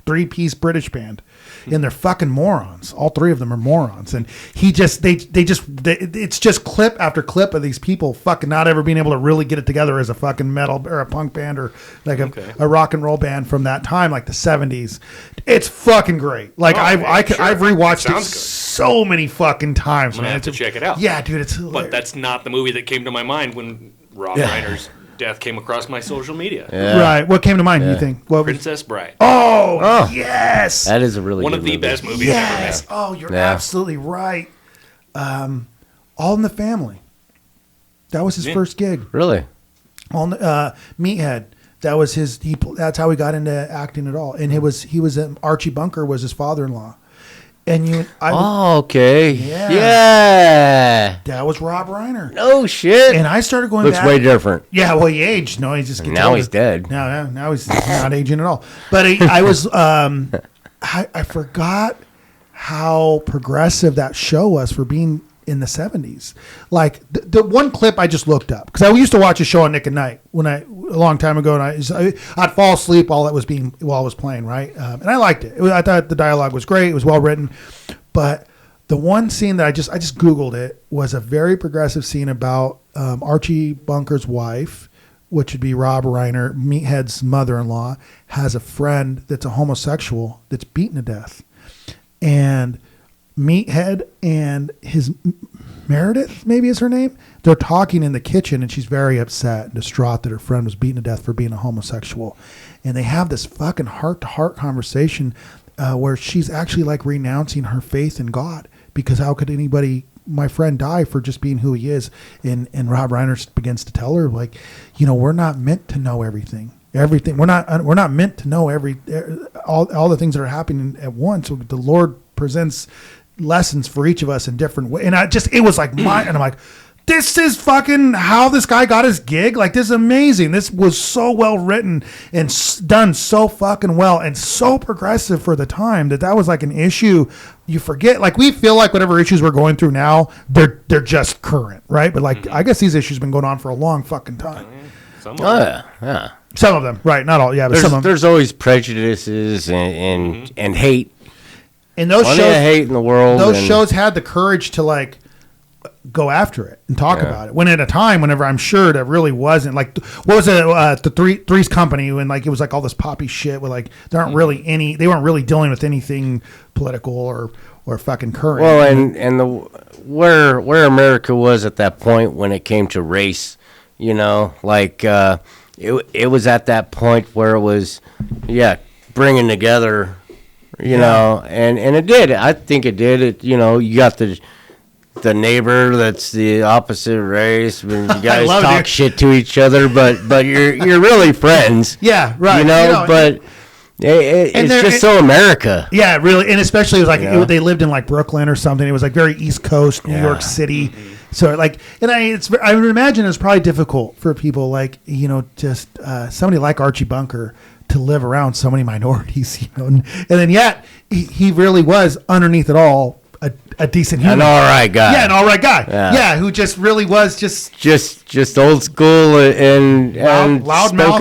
three-piece British band. And they're fucking morons. All three of them are morons. And it's just clip after clip of these people fucking not ever being able to really get it together as a fucking metal or a punk band or like a rock and roll band from that time, like the 70s. It's fucking great. Like I've rewatched it so many fucking times. I'm gonna have to check it out. Yeah, dude, it's hilarious. But that's not the movie that came to my mind when Rob Reiner's death came across my social media. Yeah. Right. What came to mind, you think? Princess Bride. Oh, yes. That is a really one good of the movie. best movies ever made. Oh, you're absolutely right. All in the Family. That was his first gig. Really? Meathead. That was that's how he got into acting at all. And he was Archie Bunker was his father-in-law. And okay. Yeah. That was Rob Reiner. No shit. And I started going Looks back. way different. Yeah, well, he aged. No, he just gets now older. He's dead. Now he's not aging at all. But I was I forgot how progressive that show was for being in the 70s. Like the one clip I just looked up because I used to watch a show on Nick at Night a long time ago, and I'd fall asleep while I was playing, right? And I liked it. I thought the dialogue was great. It was well written, but the one scene that I just Googled it was a very progressive scene about Archie Bunker's wife, which would be Rob Reiner, Meathead's mother-in-law, has a friend that's a homosexual that's beaten to death, and Meathead and his Meredith, maybe is her name, they're talking in the kitchen, and she's very upset and distraught that her friend was beaten to death for being a homosexual. And they have this fucking heart-to-heart conversation where she's actually like renouncing her faith in God because how could my friend die for just being who he is? And Rob Reiner begins to tell her, like, we're not meant to know everything. We're not meant to know all the things that are happening at once. So the Lord presents lessons for each of us in different ways. And it was like and I'm like, this is fucking how this guy got his gig. Like, this is amazing. This was so well written and done so fucking well and so progressive for the time that was like an issue. You forget, like, we feel like whatever issues we're going through now, they're just current, right? But like, I guess these issues have been going on for a long fucking time. Yeah. Some of them, right? Not all. Yeah, but some of them. There's always prejudices and hate. And those shows, hate in the world. Those shows had the courage to like go after it and talk about it. When at a time, whenever I'm sure that really wasn't like, what was it? The Three's Company, when like it was like all this poppy shit with like they weren't really dealing with anything political or fucking current. Well, and where America was at that point when it came to race, like it was at that point where it was, bringing together, you know, and it did. I think it did. It, you know, you got the neighbor that's the opposite race. When you guys talk shit to each other, but you're really friends. Yeah, right. You know, but it's just so America. Yeah, really, and especially it was like they lived in like Brooklyn or something. It was like very East Coast, New York City. Mm-hmm. So like, and I would imagine it's probably difficult for people like, you know, just somebody like Archie Bunker to live around so many minorities, you know, and then yet he really was underneath it all a decent human. An all right guy. Yeah, an all right guy. Yeah, who just really was just old school and loud spoke mouth.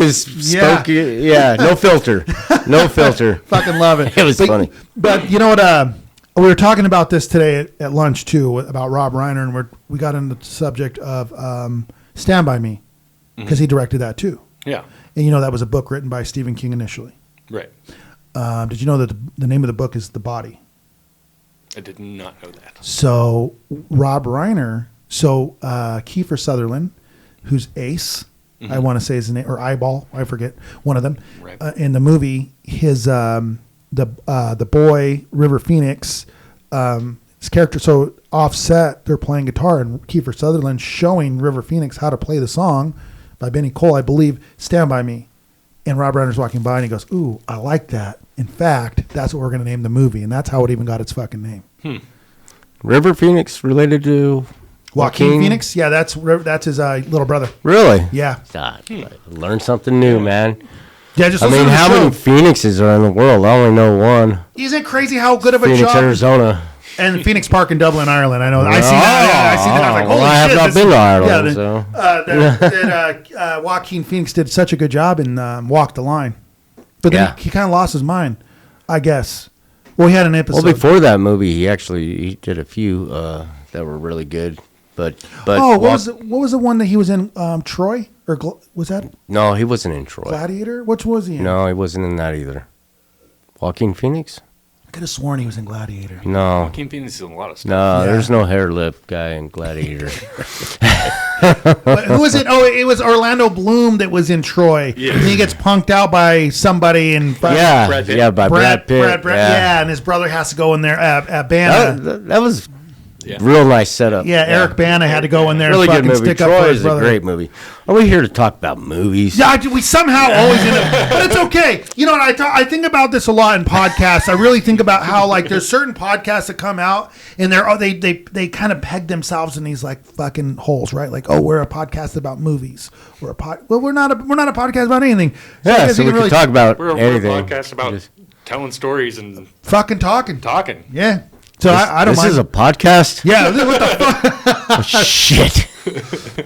No filter. No filter. Fucking love it. It was funny. But you know what, we were talking about this today at lunch too, about Rob Reiner, and we got into the subject of Stand By Me, because he directed that too. Yeah. And you know that was a book written by Stephen King initially. Right. Did you know that the name of the book is The Body? I did not know that. So Rob Reiner, Kiefer Sutherland, who's Ace, I want to say his name, or Eyeball, I forget, one of them. Right. In the movie, his the boy River Phoenix, his character. So offset, they're playing guitar, and Kiefer Sutherland showing River Phoenix how to play the song by Benny Cole, I believe, Stand By Me. And Rob Reiner's walking by and he goes, "Ooh, I like that. In fact, that's what we're going to name the movie." And that's how it even got its fucking name. River Phoenix related to Joaquin Phoenix? Yeah, that's his little brother. Really? Yeah. God, learn something new, man. Yeah, just I mean, how many Phoenixes are in the world? I only know one. Isn't it crazy how good of a Phoenix, job? Arizona. And Phoenix Park in Dublin, Ireland. I know. I see that. I see that. I was like, holy I have shit, not been to Ireland, so. Joaquin Phoenix did such a good job in Walk the Line. But then he kind of lost his mind, I guess. Well, he had an episode. Well, before that movie, he did a few that were really good. But what was the one that he was in? Troy? Or was that? No, he wasn't in Troy. Gladiator? Which was he in? No, he wasn't in that either. Joaquin Phoenix? I could have sworn he was in Gladiator. No. Joaquin Phoenix is in a lot of stuff. No, there's no hair lip guy in Gladiator. But who was it? Oh, it was Orlando Bloom that was in Troy. Yeah. And he gets punked out by somebody in Brad Pitt. By Brad Pitt. And his brother has to go in there at Bana. That was real nice setup. Yeah, Eric Bana had to go in there really and fucking good movie. stick up Troy for his is brother. A great movie. Are we here to talk about movies? Yeah, we somehow always end up, but it's okay. You know what? I think about this a lot in podcasts. I really think about how like there's certain podcasts that come out and they kind of peg themselves in these like fucking holes, right? Like, oh, we're a podcast about movies. We're not a podcast about anything. So we can talk about anything. We're a podcast about telling stories and fucking talking. Yeah. So I don't mind. This is a podcast? Yeah. What the fuck? Oh, shit.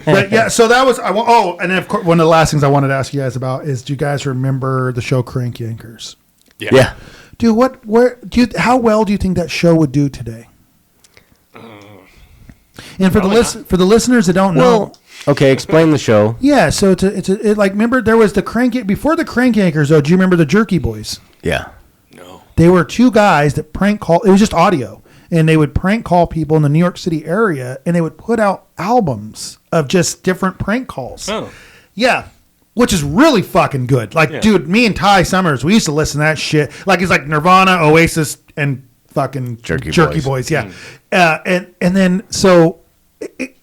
But yeah, so that was and then of course one of the last things I wanted to ask you guys about is, do you guys remember the show Crank Yankers? Yeah. Dude, how well do you think that show would do today? And for the listeners that don't know, okay, explain the show. Yeah, so it's like, remember there was before the Crank Yankers though. Do you remember the Jerky Boys? Yeah. No. They were two guys that prank call. It was just audio. And they would prank call people in the New York City area, and they would put out albums of just different prank calls. Oh. Yeah, which is really fucking good. Like, dude, me and Ty Summers, we used to listen to that shit. Like, it's like Nirvana, Oasis, and fucking Jerky Boys. Yeah. And then, so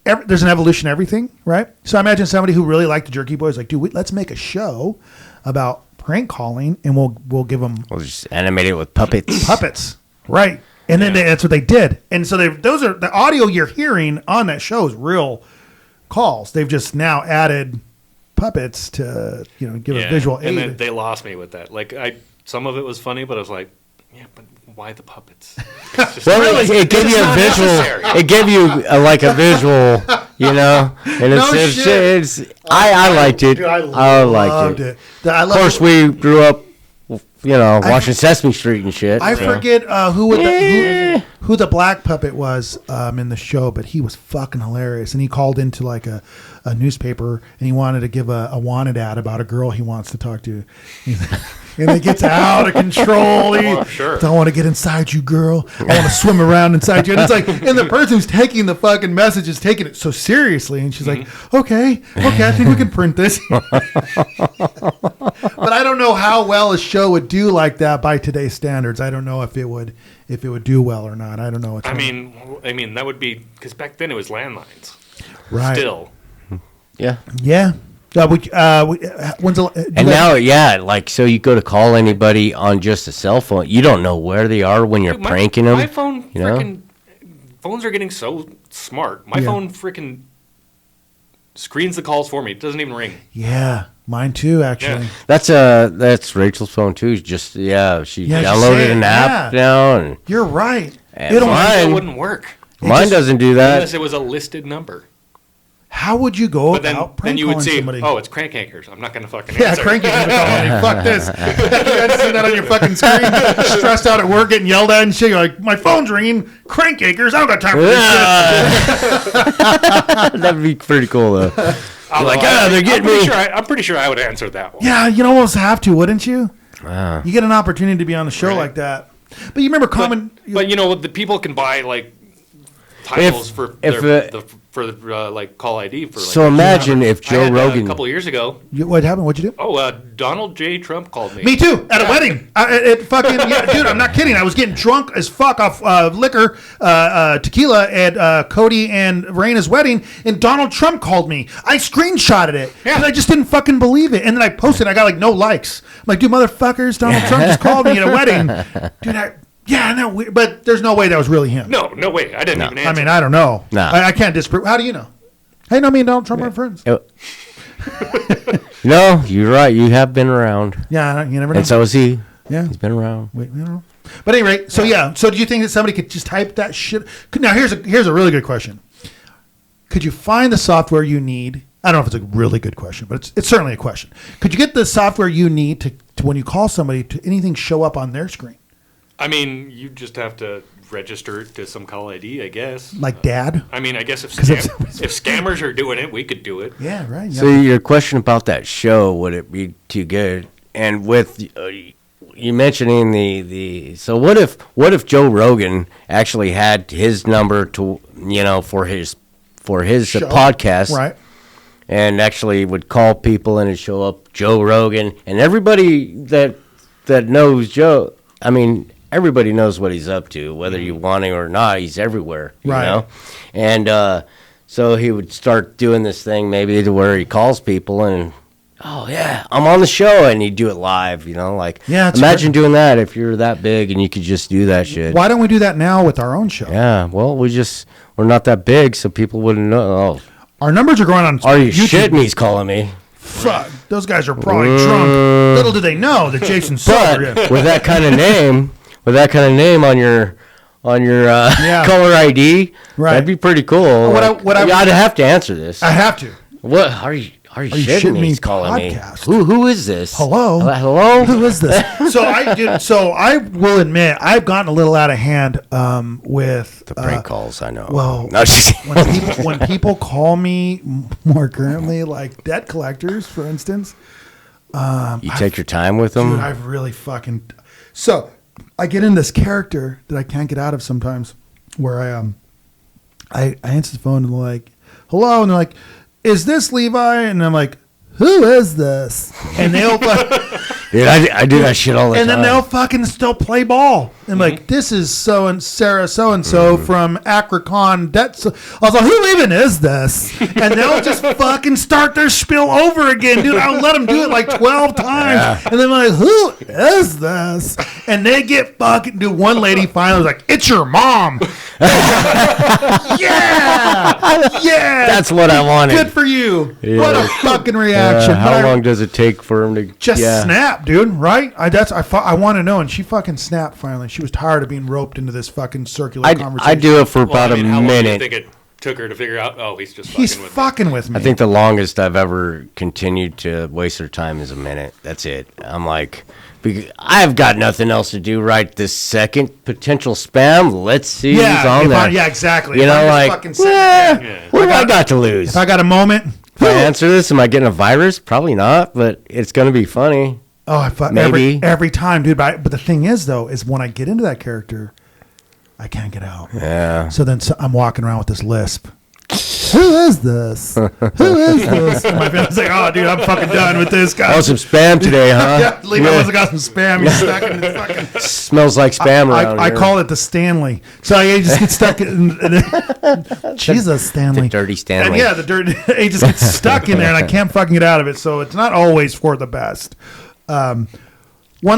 there's an evolution of everything, right? So I imagine somebody who really liked the Jerky Boys, like, dude, let's make a show about prank calling, and we'll give them... We'll just animate it with puppets. Puppets, right. And then that's what they did. And so those are the audio you're hearing on that show is real calls. They've just now added puppets to, give us visual aid. And then they lost me with that. Like some of it was funny, but I was like, yeah, but why the puppets? It gave you a visual. It gave you a visual, And it's I liked it. Dude, I liked it. Of course, we grew up. Watching Sesame Street and shit. I forget who the black puppet was in the show, but he was fucking hilarious. And he called into like a newspaper and he wanted to give a wanted ad about a girl he wants to talk to. and it gets out of control. Sure. Don't want to get inside you, girl. I want to swim around inside you. And it's like, and the person who's taking the fucking message is taking it so seriously. And she's like, okay, I think we can print this. But I don't know how well a show would do like that by today's standards. I don't know if it would do well or not. I don't know. I mean, that would be because back then it was landlines. Right. Still. Yeah. Yeah. So you go to call anybody on just a cell phone. You don't know where they are when you're pranking them. My phone, phones are getting so smart. My phone freaking screens the calls for me. It doesn't even ring. Yeah, mine too, actually. Yeah. That's Rachel's phone too. She downloaded an app now. And you're right. It wouldn't work. Mine doesn't do that unless it was a listed number. How would you go about prank then you would say, somebody? "Oh, it's crank anchors." I'm not going to fucking Yeah, answer. crank anchors are calling me. Fuck this. You seen that on your fucking screen? Stressed out at work, getting yelled at and shit. You're like, my phone's ringing. Crank anchors. I don't got time for this shit. That'd be pretty cool though. They're getting me. I'm pretty sure I would answer that one. Yeah, you'd almost have to, wouldn't you? Wow. You get an opportunity to be on the show like that. But you remember But the people can buy like titles for call ID for. So imagine if Joe Rogan a couple of years ago. What happened? What'd you do? Oh, Donald J. Trump called me. Me too. At a wedding. Dude, I'm not kidding. I was getting drunk as fuck off liquor, tequila at Cody and Raina's wedding, and Donald Trump called me. I screenshotted it, and I just didn't fucking believe it. And then I posted. I got like no likes. I'm like, dude, motherfuckers, Donald Trump just called me at a wedding, dude. Yeah, no, but there's no way that was really him. No way. I didn't even answer. I mean, I don't know. No. I can't disprove. How do you know? Hey, no, me and Donald Trump are friends. No, you're right. You have been around. Yeah, you never know. And so is he. Yeah. He's been around. Wait, I don't know. But anyway, so So do you think that somebody could just type that shit? Now, here's a really good question. Could you find the software you need? I don't know if it's a really good question, but it's certainly a question. Could you get the software you need to when you call somebody to anything show up on their screen? I mean, you just have to register it to some call ID, I guess. Like Dad? I mean, I guess if scammers are doing it, we could do it. Yeah, right. Yeah. So your question about that show, would it be too good? And with you mentioning so what if Joe Rogan actually had his number to for his Show. podcast, Right. and actually would call people and it'd show up Joe Rogan and everybody that knows Joe. I mean, everybody knows what he's up to, whether you want him or not. He's everywhere, you know? And so he would start doing this thing maybe to where he calls people and, oh, yeah, I'm on the show, and he'd do it live, imagine doing that if you're that big and you could just do that shit. Why don't we do that now with our own show? Yeah, well, we're not that big, so people wouldn't know. Oh, our numbers are going on are you YouTube. shitting? He's calling me. Fuck, those guys are probably drunk. Little do they know that Jason's sober. But with that kind of name... With that kind of name on your caller ID, that'd be pretty cool. I'd have to answer this. I have to. What are you shitting me? He's calling podcast? Me. Who is this? Hello. Who is this? So I will admit I've gotten a little out of hand with the prank calls. I know. Well, no, when people call me more currently, like debt collectors, for instance, you take your time with them. Dude, I've really fucking so. I get in this character that I can't get out of sometimes, where I answer the phone and they're like, "Hello," and they're like, "Is this Levi?" And I'm like, "Who is this?" And they'll, dude, I do that shit all the time. And then they'll fucking still play ball. And like, "This is Sarah so and so from Acrocon." I was like, "Who even is this?" And they'll just fucking start their spiel over again, dude. I'll let them do it like 12 times, and then I'm like, "Who is this?" And they get fucking. Dude, one lady finally was like, "It's your mom." Yeah. That's what I wanted. Good for you. Yeah. What a fucking reaction. How long does it take for him to just snap, dude? Right? I want to know, and she fucking snapped finally. She was tired of being roped into this fucking circular conversation. I do it for about a minute. How long do you think it took her to figure out? Oh, he's just fucking with me. I think the longest I've ever continued to waste her time is a minute. That's it. I'm like, I've got nothing else to do right this second. Potential spam. Let's see who's on there. Yeah, exactly. You know, like, what do I got to lose? If I got a moment. If I answer this, am I getting a virus? Probably not, but it's going to be funny. Oh, I fuck Maybe. every time, dude. But the thing is, though, is when I get into that character, I can't get out. Yeah. So then I'm walking around with this lisp. Who is this? Who is this? And my family's like, oh, dude, I'm fucking done with this guy. Oh, some spam today, huh? Yeah, Levi must have got some spam. He's stuck in his fucking... Smells like spam around I here. call it the Stanley. So I just get stuck in... Jesus, Stanley. The dirty Stanley. And yeah, the dirt. It just gets stuck in there, and I can't fucking get out of it. So it's not always for the best. One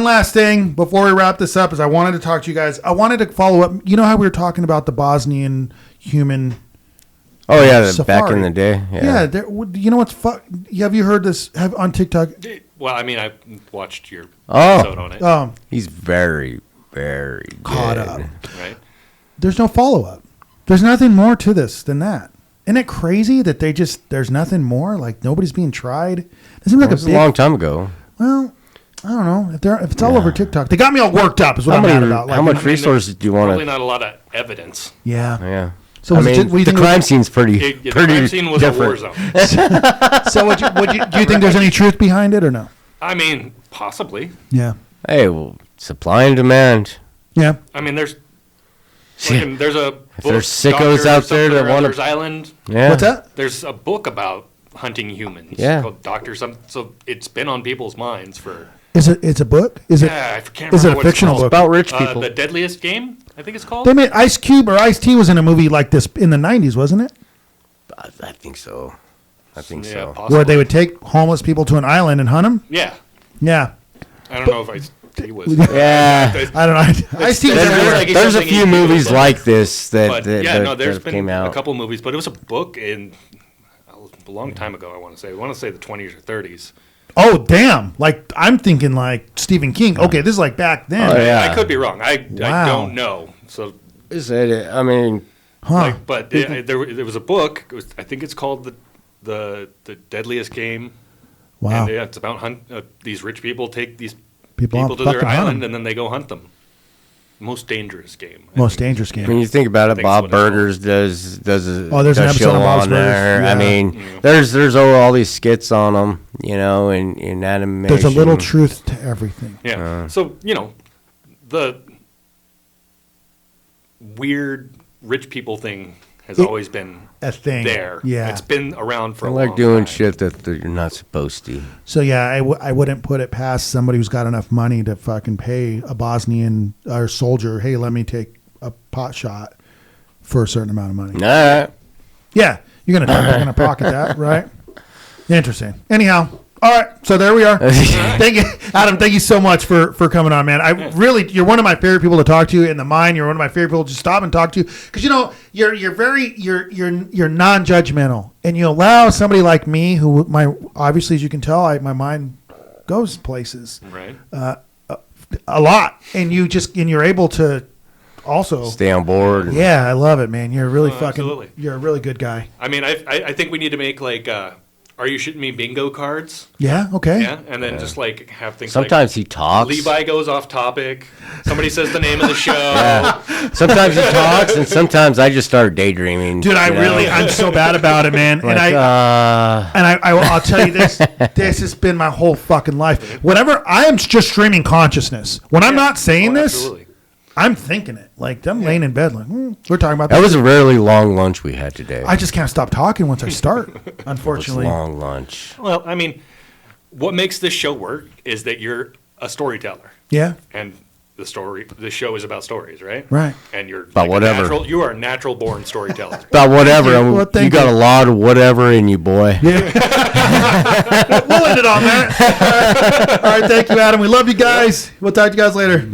last thing before we wrap this up is I wanted to talk to you guys. I wanted to follow up. You know how we were talking about the Bosnian human... Oh yeah, safari. back in the day. Yeah. You know what's have you heard this on TikTok? Well, I mean, I watched your episode on it. He's very, very Caught good. up. Right? There's no follow up. There's nothing more to this than that. Isn't it crazy that there's nothing more? Like nobody's being tried. It seems like It was a long time ago. Well, I don't know if it's all over TikTok. They got me all worked up. Is what I'm mad about. Like, how much resources do you want Probably to? not a lot of evidence. Yeah. Yeah. So I mean, the crime scene's pretty The crime scene was different. a war zone. So do you think there's any truth behind it or no? I mean, possibly. Yeah. Hey, well, supply and demand. Yeah. I mean, there's See, there's a book, there's sickos out there that want to. Island. Yeah. What's that? There's a book about hunting humans. Yeah. Called Doctor Something. So it's been on people's minds for. It's a book? Is it? Yeah, I can't Is it remember a what it's fictional called. book? About rich people. The Deadliest Game, I think it's called. They made Ice Cube or Ice T was in a movie like this in the 90s, wasn't it? I think so. I think Yeah, so. possibly. Where they would take homeless people to an island and hunt them? Yeah. Yeah. I don't know if Ice-T was. Yeah. I don't know. Ice T was There's everywhere. like There's a something few in the movies book. like this that There's that been came out. a couple movies, but it was a book in a long time ago. I want to say the 20s or 30s. Oh, damn. Like, I'm thinking like Stephen King. Okay, this is like back then. Oh, yeah. I could be wrong. I Wow. don't know. So, Is it? I mean, Huh. but there was a book. I think it's called the Deadliest Game. Wow. And yeah, it's about these rich people take these People people to their fucking hunt 'em. island and then they go hunt them. Most dangerous game. Most dangerous game. when you think about it, Thanks Bob for the Burgers does a Oh, there's an episode show of Bob's on there. Burgers. I Yeah. mean, there's all these skits on them, you know, in animation. There's a little truth to everything. Yeah. So, the weird rich people thing has always been A thing. there. Yeah. It's been around for I a like long doing time. shit that you're not supposed to. So, yeah, I wouldn't put it past somebody who's got enough money to fucking pay a Bosnian or soldier, hey, let me take a pot shot for a certain amount of money. All right. Yeah, you're gonna pocket that, right? Interesting. Anyhow, all right. So there we are. Thank you, Adam. Thank you so much for coming on, man. You're one of my favorite people to talk to in the mine. You're one of my favorite people to just stop and talk to because you're non-judgmental and you allow somebody like me who obviously as you can tell my mind goes places Right. a lot, and you're able to also Stay on board. Yeah, I love it, man. You're really absolutely. You're a really good guy. I mean, I think we need to make like, are you shitting me bingo cards? Yeah. Okay. Yeah. And then just like have things Sometimes he like talks. Levi goes off topic. Somebody says the name of the show. Sometimes he talks, and sometimes I just start daydreaming. Dude, I'm so bad about it, man. Like, I'll tell you this. This has been my whole fucking life. Whenever I am just streaming consciousness, when I'm not saying this, Absolutely. I'm thinking it. Like I'm laying in bed, like we're talking about that this. was a really long lunch we had today. I just can't stop talking once I start. It was Unfortunately, long lunch. Well, I mean, what makes this show work is that you're a storyteller. yeah, And the show is about stories, right? right. And you're About whatever. you are a natural born storyteller. About whatever. Thank you. Well, thank you got you. a lot of whatever in you, boy. We'll end it on that. All right, thank you, Adam. We love you guys. We'll talk to you guys later.